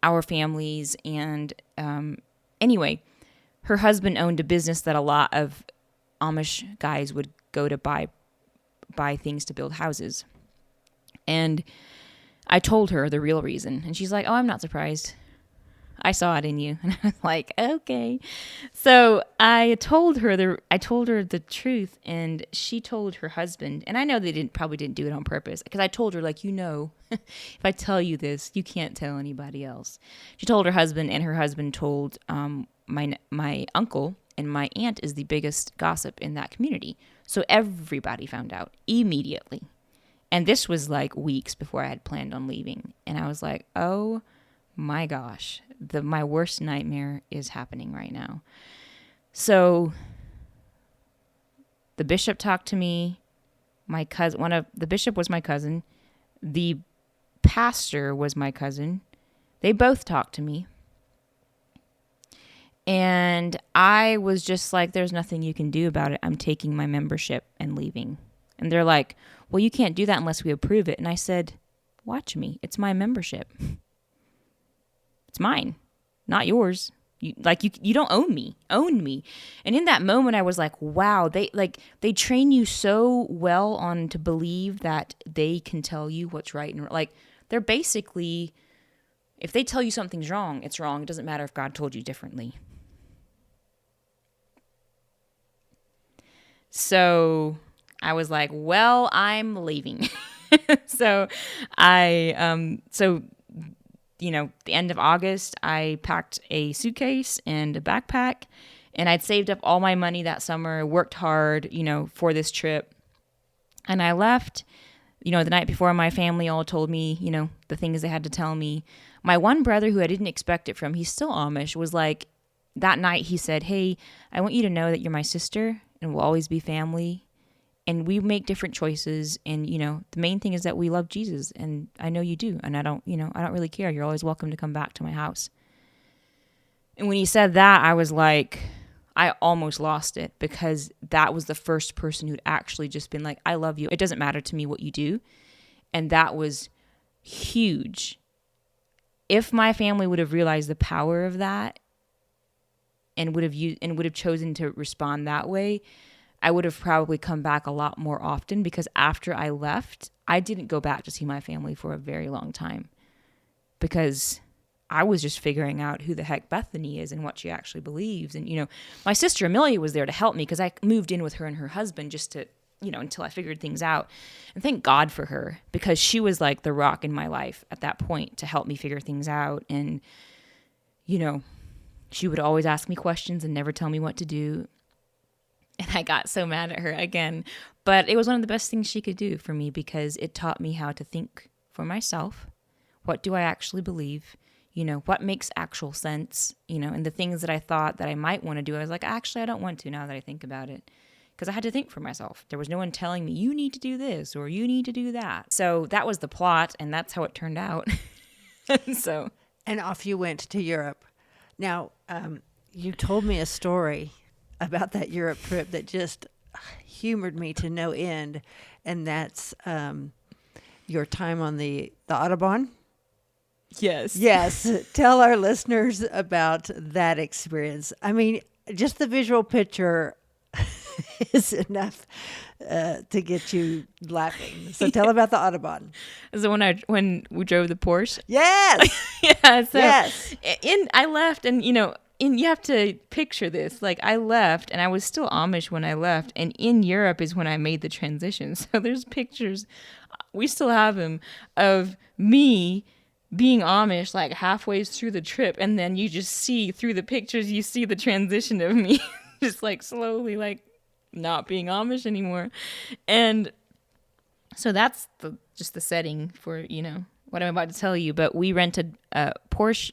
our family's. And anyway, her husband owned a business that a lot of Amish guys would go to buy things to build houses. And I told her the real reason. And she's like, oh, I'm not surprised. I saw it in you. And I was like, okay. So I told her the truth, and she told her husband, and I know they probably didn't do it on purpose, because I told her, like, if I tell you this, you can't tell anybody else. She told her husband, and her husband told my uncle, and my aunt is the biggest gossip in that community. So everybody found out immediately. And this was like weeks before I had planned on leaving. And I was like, oh my gosh, my worst nightmare is happening right now. So the bishop talked to me. My cousin, the bishop was my cousin. The pastor was my cousin. They both talked to me. And I was just like, there's nothing you can do about it. I'm taking my membership and leaving. And they're like, well, you can't do that unless we approve it. And I said, watch me. It's my membership. It's mine, not yours. You don't own me. Own me. And in that moment, I was like, wow, they train you so well on to believe that they can tell you what's right. And like, they're basically, if they tell you something's wrong, it's wrong. It doesn't matter if God told you differently. So I was like, well, I'm leaving. So the end of August, I packed a suitcase and a backpack, and I'd saved up all my money that summer, worked hard, for this trip. And I left, the night before. My family all told me, the things they had to tell me. My one brother, who I didn't expect it from, he's still Amish, was like, that night he said, hey, I want you to know that you're my sister and we'll always be family. And we make different choices. And, the main thing is that we love Jesus. And I know you do. And I don't really care. You're always welcome to come back to my house. And when he said that, I was like, I almost lost it, because that was the first person who'd actually just been like, I love you. It doesn't matter to me what you do. And that was huge. If my family would have realized the power of that and would have chosen to respond that way, I would have probably come back a lot more often, because after I left, I didn't go back to see my family for a very long time, because I was just figuring out who the heck Bethany is and what she actually believes. And, my sister Amelia was there to help me, because I moved in with her and her husband just to, until I figured things out. And thank God for her, because she was like the rock in my life at that point to help me figure things out. And, she would always ask me questions and never tell me what to do. And I got so mad at her again. But it was one of the best things she could do for me, because it taught me how to think for myself. What do I actually believe? What makes actual sense? And the things that I thought that I might want to do, I was like, actually, I don't want to now that I think about it. Because I had to think for myself. There was no one telling me, you need to do this or you need to do that. So that was the plot, and that's how it turned out. And off you went to Europe. Now, you told me a story about that Europe trip that just humored me to no end, and that's your time on the Autobahn. Yes. Yes. Tell our listeners about that experience. I mean, just the visual picture is enough to get you laughing. So tell about the Autobahn. So when we drove the Porsche. Yes. Yeah. So yes. I left, and you have to picture this. Like, I left, and I was still Amish when I left, and in Europe is when I made the transition. So there's pictures, we still have them, of me being Amish like halfway through the trip, and then you just see through the pictures, you see the transition of me just like slowly like not being Amish anymore. And so that's just the setting for, what I'm about to tell you. But we rented a Porsche,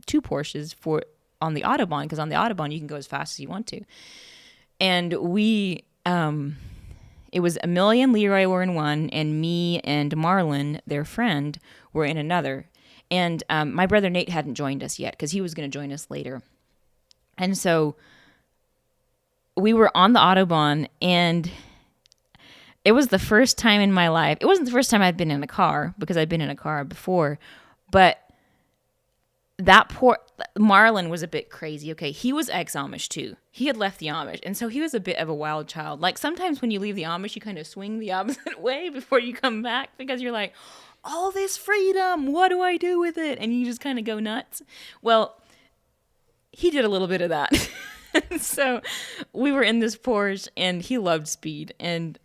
2 Porsches on the Autobahn, because on the Autobahn you can go as fast as you want to. And we, it was Amelia and Leroy were in one, and me and Marlon, their friend, were in another. And my brother Nate hadn't joined us yet, because he was going to join us later. And so we were on the Autobahn, and it was the first time in my life. It wasn't the first time I'd been in a car, because I'd been in a car before, but Marlon was a bit crazy. Okay, he was ex-Amish too. He had left the Amish, and so he was a bit of a wild child. Like, sometimes when you leave the Amish, you kind of swing the opposite way before you come back, because you're like, all this freedom, what do I do with it? And you just kind of go nuts. Well, he did a little bit of that. So we were in this Porsche, and he loved speed, and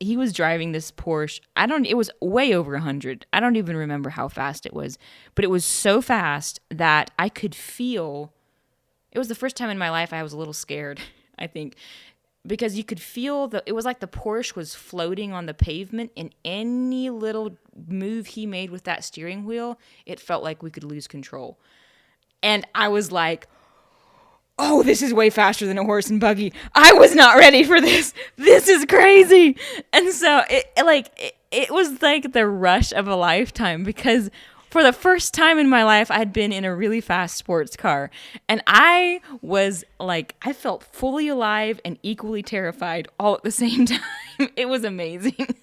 he was driving this Porsche. It was way over 100. I don't even remember how fast it was, but it was so fast that I could feel. It was the first time in my life I was a little scared, I think, because you could feel it was like the Porsche was floating on the pavement, and any little move he made with that steering wheel, it felt like we could lose control. And I was like, oh, this is way faster than a horse and buggy. I was not ready for this. This is crazy. And so it was like the rush of a lifetime, because for the first time in my life, I'd been in a really fast sports car. And I was like, I felt fully alive and equally terrified all at the same time. It was amazing.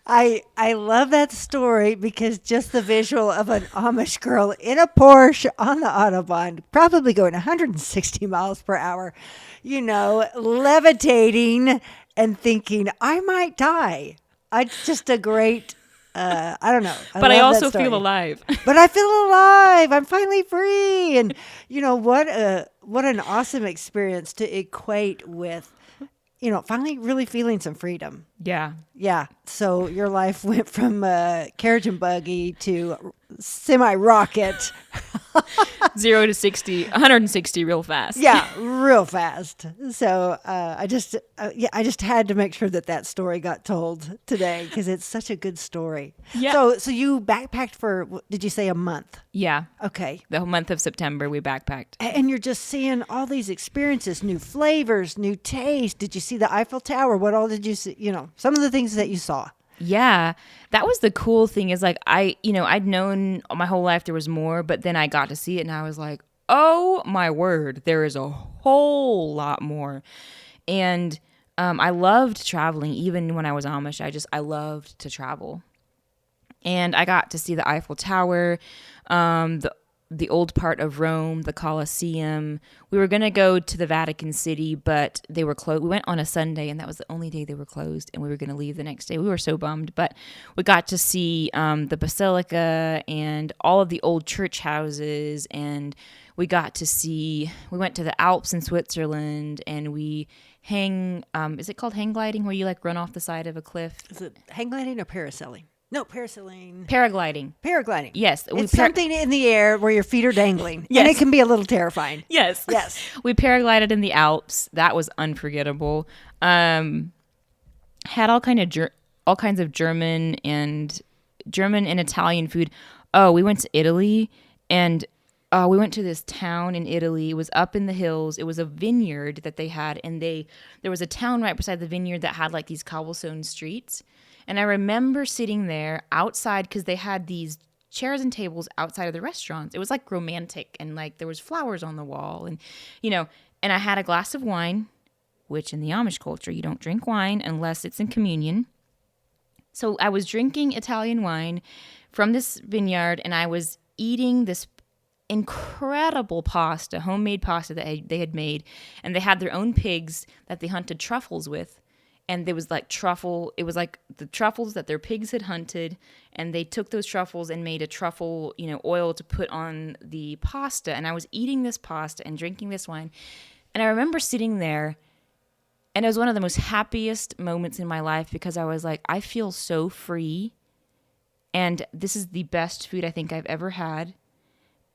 I love that story, because just the visual of an Amish girl in a Porsche on the Autobahn, probably going 160 miles per hour, levitating and thinking, I might die. It's just a great, I don't know. But I also feel alive. But I feel alive. I'm finally free. And, what an awesome experience to equate with, finally really feeling some freedom. Yeah. Yeah. So your life went from carriage and buggy to semi-rocket. 0 to 60, 160 real fast. Yeah, real fast. So I just had to make sure that story got told today, because it's such a good story. Yeah. So you backpacked for, did you say a month? Yeah. Okay. The whole month of September we backpacked. And you're just seeing all these experiences, new flavors, new taste. Did you see the Eiffel Tower? What all did you see? Some of the things that you saw. Yeah, that was the cool thing, is like, I'd known my whole life there was more, but then I got to see it, and I was like, oh my word, there is a whole lot more. And I loved traveling. Even when I was Amish, I loved to travel. And I got to see the Eiffel Tower, the old part of Rome, the Colosseum. We were going to go to the Vatican City, but they were closed. We went on a Sunday, and that was the only day they were closed, and we were going to leave the next day. We were so bummed, but we got to see the Basilica and all of the old church houses, and we went to the Alps in Switzerland, and we is it called hang gliding, where you like run off the side of a cliff? Is it hang gliding or parasailing? No, parasailing. Paragliding. Paragliding. Yes. It's something in the air where your feet are dangling. Yes. And it can be a little terrifying. Yes. Yes. We paraglided in the Alps. That was unforgettable. Had all kinds of German and Italian food. Oh, we went to Italy, and we went to this town in Italy. It was up in the hills. It was a vineyard that they had, and there was a town right beside the vineyard that had like these cobblestone streets. And I remember sitting there outside because they had these chairs and tables outside of the restaurants. It was like romantic, and like there was flowers on the wall, and and I had a glass of wine, which in the Amish culture, you don't drink wine unless it's in communion. So I was drinking Italian wine from this vineyard, and I was eating this incredible pasta, homemade pasta that they had made, and they had their own pigs that they hunted truffles with. And there was like it was like the truffles that their pigs had hunted, and they took those truffles and made a truffle, oil to put on the pasta. And I was eating this pasta and drinking this wine. And I remember sitting there, and it was one of the most happiest moments in my life, because I was like, I feel so free. And this is the best food I think I've ever had.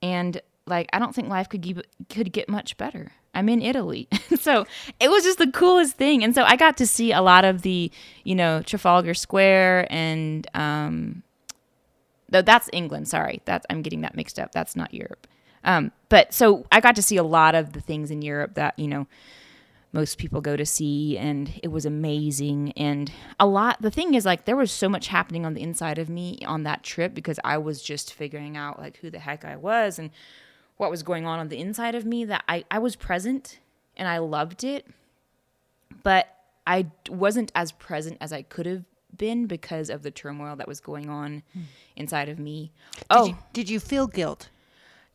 And like, I don't think life could get much better. I'm in Italy. So it was just the coolest thing. And so I got to see a lot of the, Trafalgar Square, and that's England. Sorry, I'm getting that mixed up. That's not Europe. But so I got to see a lot of the things in Europe that, most people go to see, and it was amazing. And the thing is, like, there was so much happening on the inside of me on that trip, because I was just figuring out like who the heck I was and what was going on the inside of me, that I was present and I loved it, but I wasn't as present as I could have been because of the turmoil that was going on inside of me. Did you feel guilt?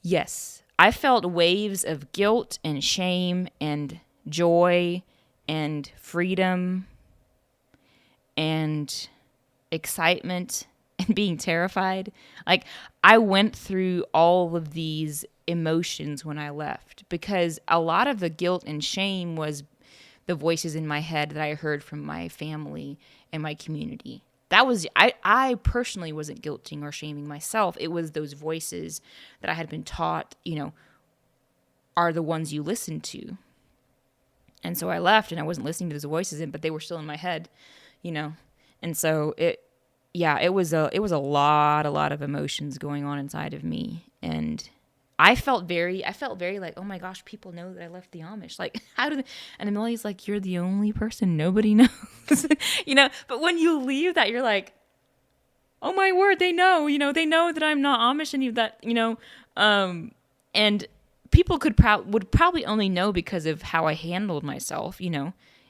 Yes. I felt waves of guilt and shame and joy and freedom and excitement and being terrified. Like, I went through all of these emotions when I left, because a lot of the guilt and shame was the voices in my head that I heard from my family and my community. That was, I personally wasn't guilting or shaming myself. It was those voices that I had been taught, are the ones you listen to. And so I left, and I wasn't listening to those voices, but they were still in my head, And so it was a lot of emotions going on inside of me. And I felt very like, oh my gosh, people know that I left the Amish. Like, and Amelia's like, you're the only person, nobody knows, but when you leave that, you're like, oh my word, they know that I'm not Amish, and and people would probably only know because of how I handled myself.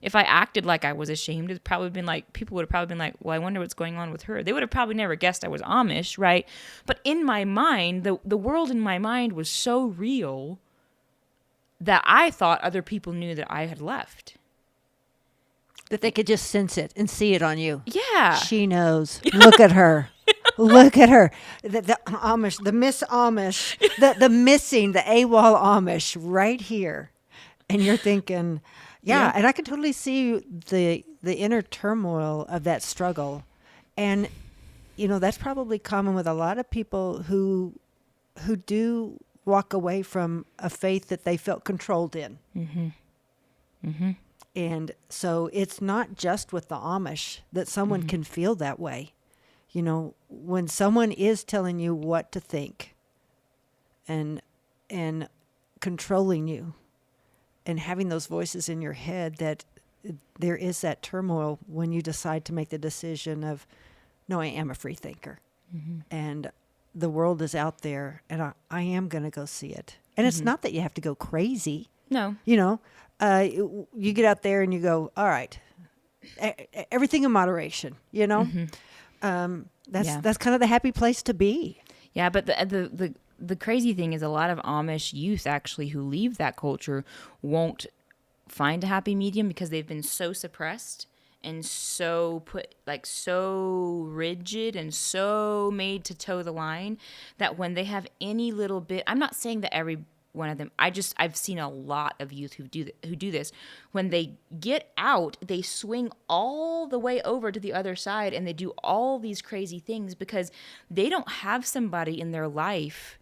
If I acted like I was ashamed, people would have probably been like, well, I wonder what's going on with her. They would have probably never guessed I was Amish, right? But in my mind, the world in my mind was so real that I thought other people knew that I had left. That they could just sense it and see it on you. Yeah. She knows. Look at her. Look at her. The Amish, the Miss Amish, the missing, the AWOL Amish right here. And you're thinking... Yeah, and I can totally see the inner turmoil of that struggle. And, that's probably common with a lot of people who do walk away from a faith that they felt controlled in. Mm-hmm. Mm-hmm. And so it's not just with the Amish that someone can feel that way. When someone is telling you what to think and controlling you, and having those voices in your head, that there is that turmoil when you decide to make the decision of, no, I am a free thinker. Mm-hmm. And the world is out there, and I am going to go see it. And it's not that you have to go crazy. No. You get out there and you go, all right, everything in moderation, That's kind of the happy place to be. Yeah, but the the crazy thing is a lot of Amish youth actually who leave that culture won't find a happy medium because they've been so suppressed and so so rigid and so made to toe the line that when they have any little bit, I'm not saying that every one of them, I've seen a lot of youth who do this. When they get out, they swing all the way over to the other side and they do all these crazy things because they don't have somebody in their life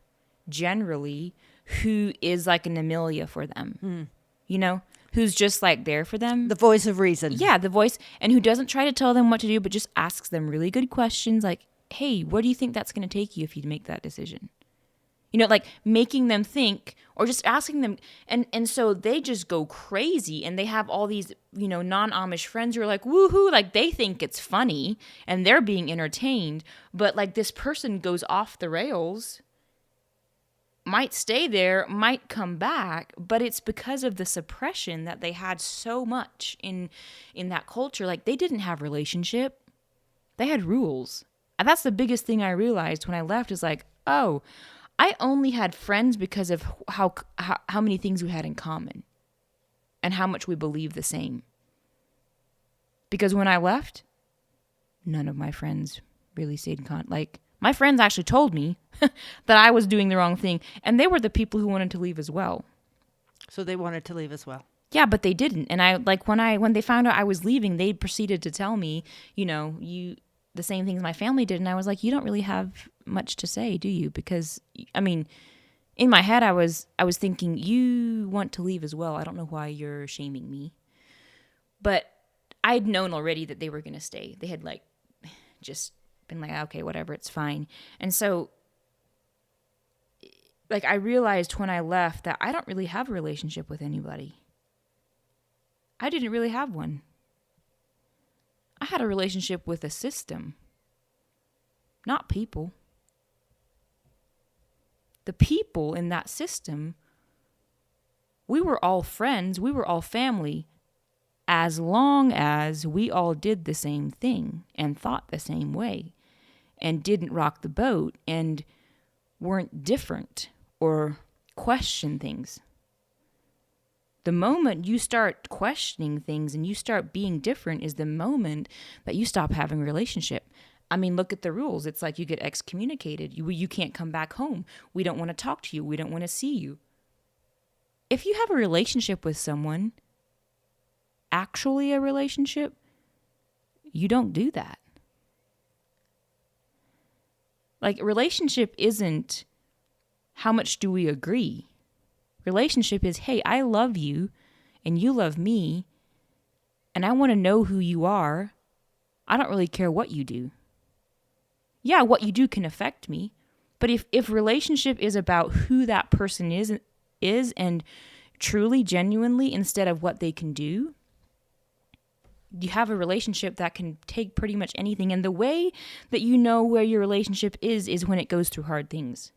generally who is like an Amelia for them. You know, who's just like there for them. The voice of reason. Yeah, the voice, and who doesn't try to tell them what to do, but just asks them really good questions like, hey, where do you think that's going to take you if you make that decision? You know, like making them think or just asking them. And so they just go crazy and they have all these, you know, non-Amish friends who are like, woohoo, like they think it's funny and they're being entertained. But like this person goes off the rails, might stay there, might come back, but it's because of the suppression that they had so much in that culture. Like they didn't have relationship. They had rules. And that's the biggest thing I realized when I left is like, oh, I only had friends because of how many things we had in common and how much we believed the same. Because when I left, none of my friends really stayed in contact. Like my friends actually told me that I was doing the wrong thing, and they were the people who wanted to leave as well. So they wanted to leave as well. Yeah, but they didn't. And I like when they found out I was leaving, they proceeded to tell me, you know, the same things my family did, and I was like, you don't really have much to say, do you? Because I mean, in my head I was thinking, you want to leave as well. I don't know why you're shaming me. But I'd known already that they were going to stay. They had like just been like, okay, whatever, it's fine. And so like I realized when I left that I don't really have a relationship with anybody. I didn't really have one. I had a relationship with a system, not people. The people in that system, we were all friends, we were all family, as long as we all did the same thing and thought the same way and didn't rock the boat and weren't different or question things. The moment you start questioning things and you start being different is the moment that you stop having a relationship. I mean, look at the rules. It's like you get excommunicated. You can't come back home. We don't want to talk to you. We don't want to see you. If you have a relationship with someone, actually a relationship, you don't do that. Like, relationship isn't how much do we agree. Relationship is, hey, I love you and you love me and I want to know who you are. I don't really care what you do. Yeah, what you do can affect me. But if relationship is about who that person is and truly, genuinely, instead of what they can do, you have a relationship that can take pretty much anything. And the way that you know where your relationship is when it goes through hard things.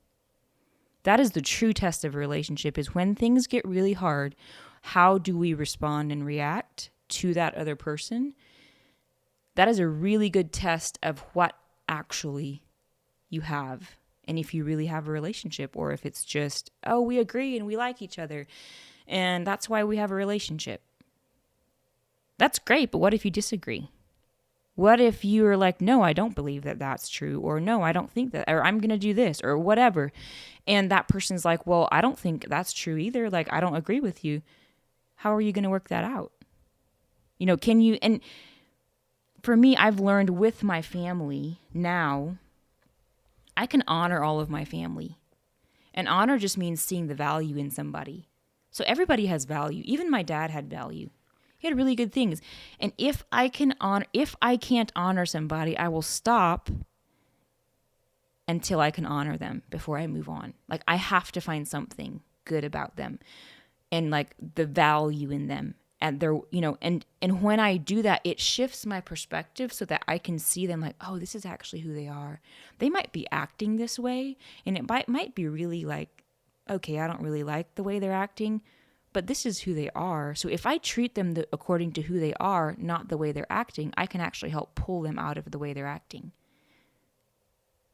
That is the true test of a relationship, is when things get really hard, how do we respond and react to that other person? That is a really good test of what actually you have. And if you really have a relationship, or if it's just, oh, we agree and we like each other, and that's why we have a relationship. That's great, but what if you disagree? What if you are like, no, I don't believe that that's true, or no, I don't think that, or I'm going to do this, or whatever. And that person's like, well, I don't think that's true either. Like, I don't agree with you. How are you going to work that out? You know, can you, and for me, I've learned with my family now, I can honor all of my family. And honor just means seeing the value in somebody. So everybody has value. Even my dad had value. He had really good things. And if I can't honor somebody, I will stop until I can honor them before I move on. Like, I have to find something good about them and like the value in them. And they're, you know, and when I do that, it shifts my perspective so that I can see them like, oh, this is actually who they are. They might be acting this way, and it might be really like, okay, I don't really like the way they're acting, but this is who they are. So if I treat them according to who they are, not the way they're acting, I can actually help pull them out of the way they're acting.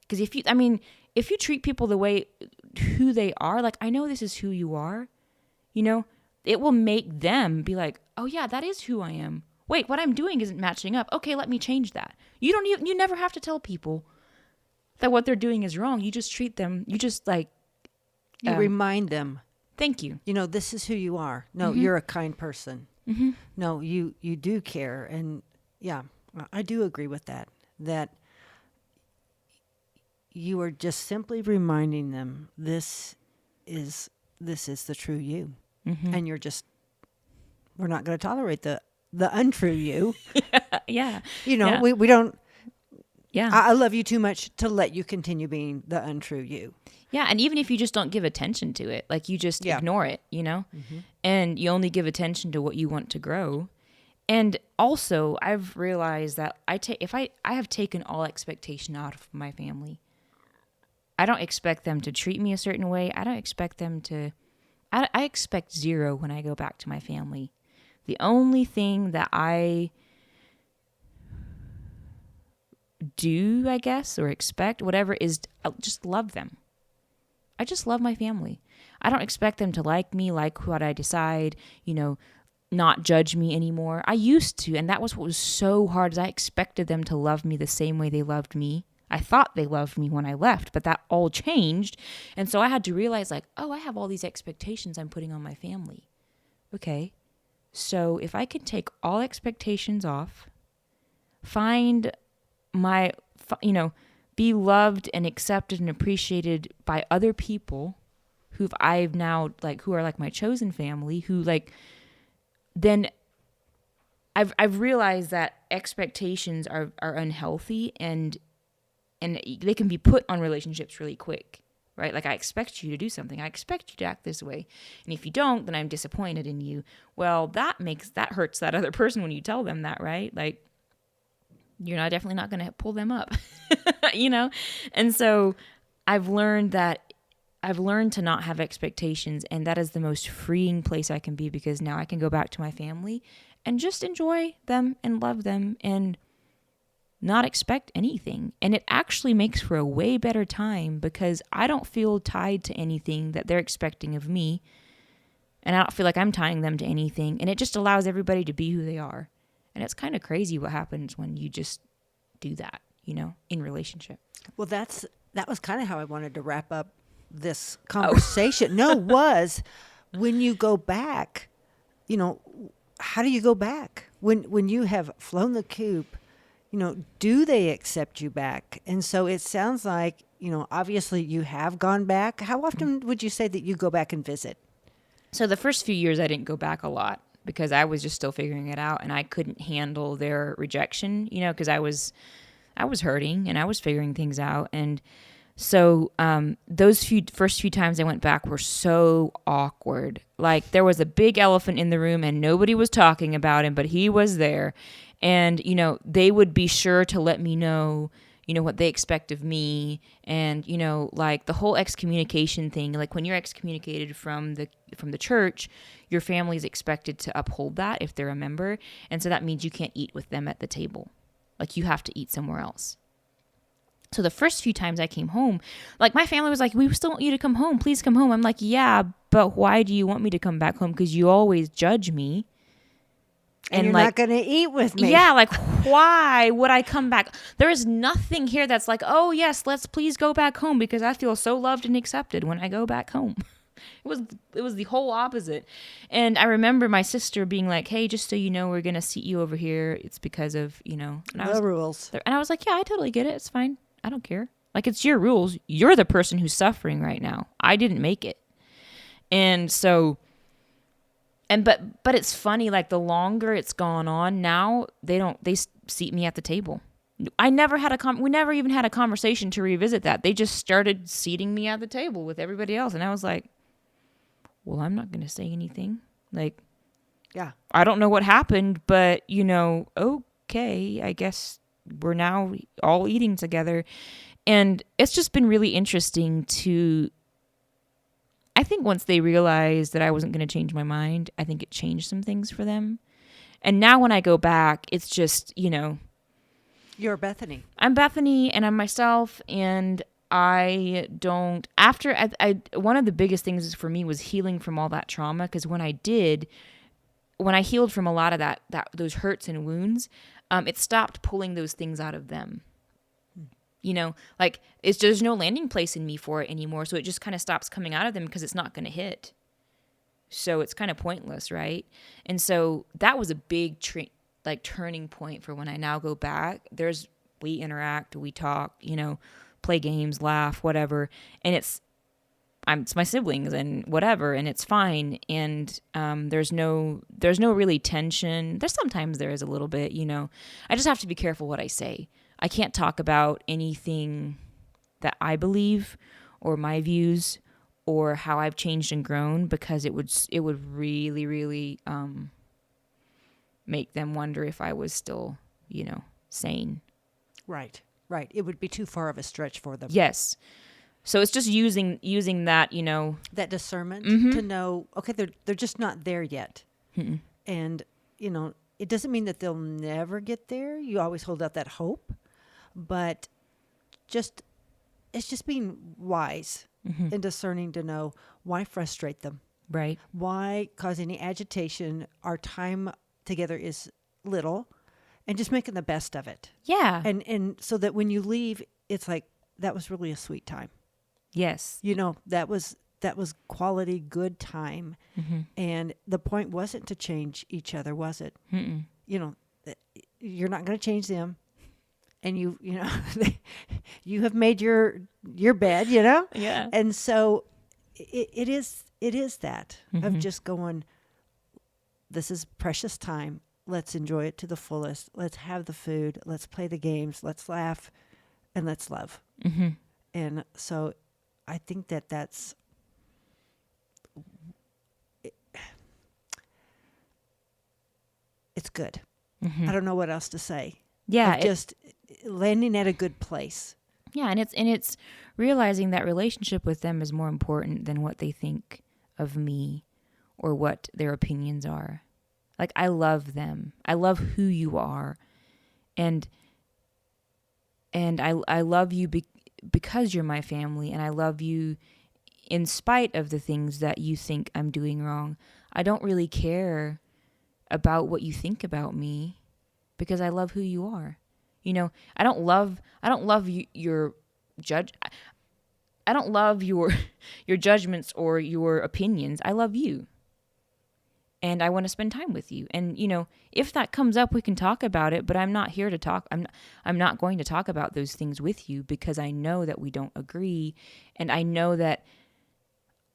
Because if you treat people the way who they are, like, I know this is who you are, you know, it will make them be like, oh yeah, that is who I am. Wait, what I'm doing isn't matching up. Okay, let me change that. You never have to tell people that what they're doing is wrong. You just treat them, you just like, You remind them, thank you. you know, this is who you are. No, you're a kind person. No, you do care. And yeah, I do agree with that, that you are just simply reminding them this is the true you. And we're not going to tolerate the untrue you. Yeah. You know, Yeah. we don't, Yeah. I love you too much to let you continue being the untrue you. Yeah, and even if you just don't give attention to it, like you just ignore it, you know, and you only give attention to what you want to grow. And also, I've realized that I have taken all expectation out of my family. I don't expect them to treat me a certain way. I don't expect them to. I expect zero when I go back to my family. The only thing that I do, I guess, or expect, whatever, is just love them. I just love my family. I don't expect them to like me, like what I decide, you know, not judge me anymore. I used to, and that was what was so hard, is I expected them to love me the same way they loved me. I thought they loved me when I left, but that all changed. And so I had to realize, like, oh, I have all these expectations I'm putting on my family. Okay, so if I can take all expectations off, find my, you know, be loved and accepted and appreciated by other people who I've now, like, who are like my chosen family, who, like, then I've realized that expectations are unhealthy, and they can be put on relationships really quick, right? Like, I expect you to do something. I expect you to act this way. And if you don't, then I'm disappointed in you. Well, that hurts that other person when you tell them that, right? Like, you're definitely not going to pull them up, you know? And so I've learned to not have expectations, and that is the most freeing place I can be, because now I can go back to my family and just enjoy them and love them and not expect anything. And it actually makes for a way better time, because I don't feel tied to anything that they're expecting of me, and I don't feel like I'm tying them to anything, and it just allows everybody to be who they are. And it's kind of crazy what happens when you just do that, you know, in relationship. Well, that was kind of how I wanted to wrap up this conversation. No, was when you go back, you know, how do you go back when you have flown the coop? You know, do they accept you back? And so it sounds like, you know, obviously you have gone back. How often would you say that you go back and visit? So the first few years I didn't go back a lot, because I was just still figuring it out, and I couldn't handle their rejection, you know, because I was hurting and I was figuring things out. And so those first few times I went back were so awkward. Like, there was a big elephant in the room and nobody was talking about him, but he was there. And, you know, they would be sure to let me know, you know, what they expect of me. And, you know, like the whole excommunication thing, like when you're excommunicated from the church, your family is expected to uphold that if they're a member. And so that means you can't eat with them at the table. Like, you have to eat somewhere else. So the first few times I came home, like, my family was like, we still want you to come home. Please come home. I'm like, yeah, but why do you want me to come back home? Because you always judge me. And you're, like, not going to eat with me. Yeah, like, why would I come back? There is nothing here that's like, oh, yes, let's please go back home, because I feel so loved and accepted when I go back home. It was the whole opposite. And I remember my sister being like, hey, just so you know, we're going to seat you over here. It's because of, you know. No rules. And I was like, yeah, I totally get it. It's fine. I don't care. Like, it's your rules. You're the person who's suffering right now. I didn't make it. And so... But it's funny, like, the longer it's gone on now, they seat me at the table. We never even had a conversation to revisit that. They just started seating me at the table with everybody else. And I was like, well, I'm not going to say anything. Like, yeah, I don't know what happened, but, you know, okay, I guess we're now all eating together. And it's just been really interesting to, I think once they realized that I wasn't going to change my mind, I think it changed some things for them. And now when I go back, it's just, you know. You're Bethany. I'm Bethany, and I'm myself, and I don't, after, one of the biggest things for me was healing from all that trauma. Because when I healed from a lot of those hurts and wounds, it stopped pulling those things out of them. Like there's no landing place in me for it anymore. So it just kind of stops coming out of them because it's not going to hit. So it's kind of pointless, right? And so that was a big turning point for when I now go back. We interact, we talk, play games, laugh, whatever. And it's my siblings and whatever, and it's fine. And there's no really tension. Sometimes there is a little bit, I just have to be careful what I say. I can't talk about anything that I believe or my views or how I've changed and grown, because it would really, really make them wonder if I was still, sane. Right. It would be too far of a stretch for them. Yes. So it's just using that, that discernment Mm-hmm. to know, okay, they're just not there yet. Mm-mm. And, it doesn't mean that they'll never get there. You always hold out that hope, but it's just being wise Mm-hmm. and discerning to know why frustrate them. Right. Why cause any agitation? Our time together is little, and just making the best of it. Yeah. And so that when you leave, it's like, that was really a sweet time. Yes. That was quality, good time. Mm-hmm. And the point wasn't to change each other, was it? Mm-mm. You're not going to change them. And you you have made your bed, Yeah. And so it is that Mm-hmm. of just going, this is precious time. Let's enjoy it to the fullest. Let's have the food. Let's play the games. Let's laugh, and let's love. Mm-hmm. And so I think that's it's good. Mm-hmm. I don't know what else to say. Yeah. Of just landing at a good place. Yeah, and it's realizing that relationship with them is more important than what they think of me or what their opinions are. Like, I love them. I love who you are. And I love you because you're my family, and I love you in spite of the things that you think I'm doing wrong. I don't really care about what you think about me because I love who you are. I don't love your judge. I don't love your judgments or your opinions. I love you. And I want to spend time with you. And, if that comes up, we can talk about it, but I'm not here to talk. I'm not going to talk about those things with you because I know that we don't agree. And I know that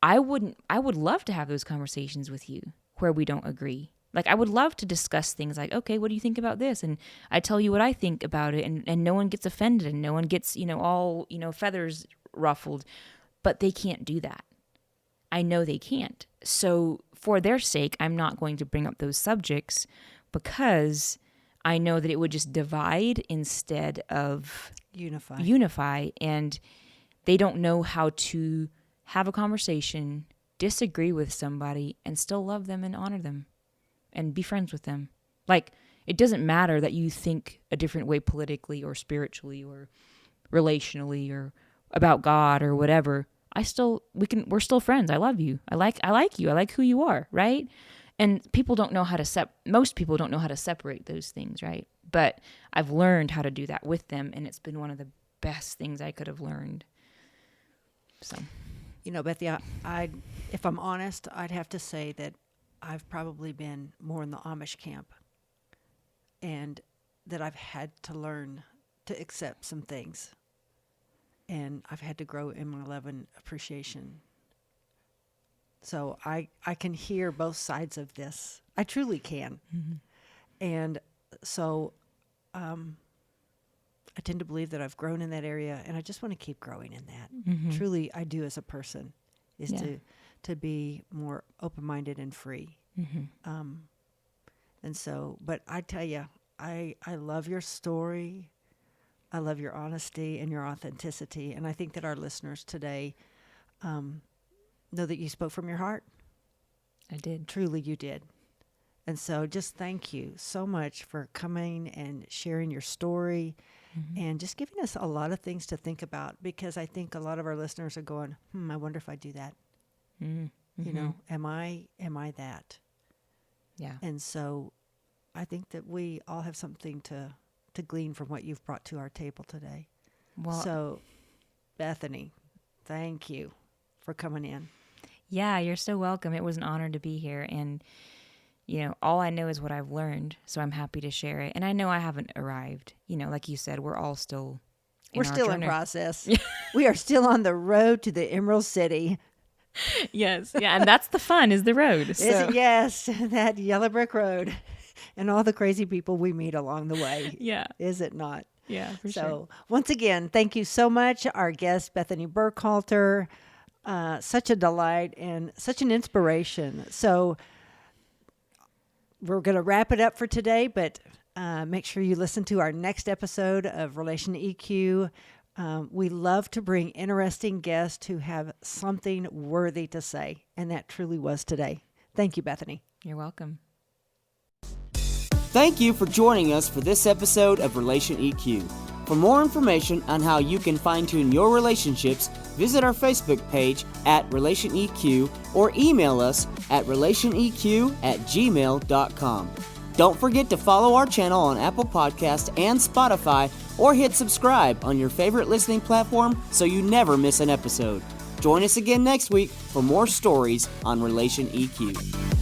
I would love to have those conversations with you where we don't agree. Like, I would love to discuss things like, okay, what do you think about this? And I tell you what I think about it, and no one gets offended and no one gets, all, feathers ruffled, but they can't do that. I know they can't. So for their sake, I'm not going to bring up those subjects because I know that it would just divide instead of unify. And they don't know how to have a conversation, disagree with somebody, and still love them and honor them and be friends with them. Like, it doesn't matter that you think a different way politically or spiritually or relationally or about God or whatever. We're still friends. I love you. I like you. I like who you are, right? And people don't know how to most people don't know how to separate those things, right? But I've learned how to do that with them, and it's been one of the best things I could have learned. So, Bethy, if I'm honest, I'd have to say that I've probably been more in the Amish camp, and that I've had to learn to accept some things. And I've had to grow in my love and appreciation. So I can hear both sides of this. I truly can. mm-hmm. And so I tend to believe that I've grown in that area, and I just want to keep growing in that. Mm-hmm. Truly, I do as a person, is to be more open-minded and free. Mm-hmm. And so, but I tell you, I love your story. I love your honesty and your authenticity. And I think that our listeners today know that you spoke from your heart. I did. Truly, you did. And so just thank you so much for coming and sharing your story and just giving us a lot of things to think about, because I think a lot of our listeners are going, I wonder if I do that. You know, am I that? Yeah. And so I think that we all have something to glean from what you've brought to our table today. Well, So, Bethany, thank you for coming in. yeah, you're so welcome. It was an honor to be here. And, all I know is what I've learned. So I'm happy to share it. And I know I haven't arrived. Like you said, we're all still We're our still in journey. process. We are still on the road to the Emerald City. Yes. Yeah. And that's the fun, is the road. So. Yes, that yellow brick road and all the crazy people we meet along the way. Yeah. Is it not? Yeah, for So, sure. once again, thank you so much. Our guest, Bethany Burkholder, such a delight and such an inspiration. So, we're going to wrap it up for today, but make sure you listen to our next episode of Relation EQ. We love to bring interesting guests who have something worthy to say, and that truly was today. Thank you, Bethany. You're welcome. Thank you for joining us for this episode of Relation EQ. For more information on how you can fine-tune your relationships, visit our Facebook page at Relation EQ or email us at relationeq@gmail.com. Don't forget to follow our channel on Apple Podcasts and Spotify, or hit subscribe on your favorite listening platform so you never miss an episode. Join us again next week for more stories on Relation EQ.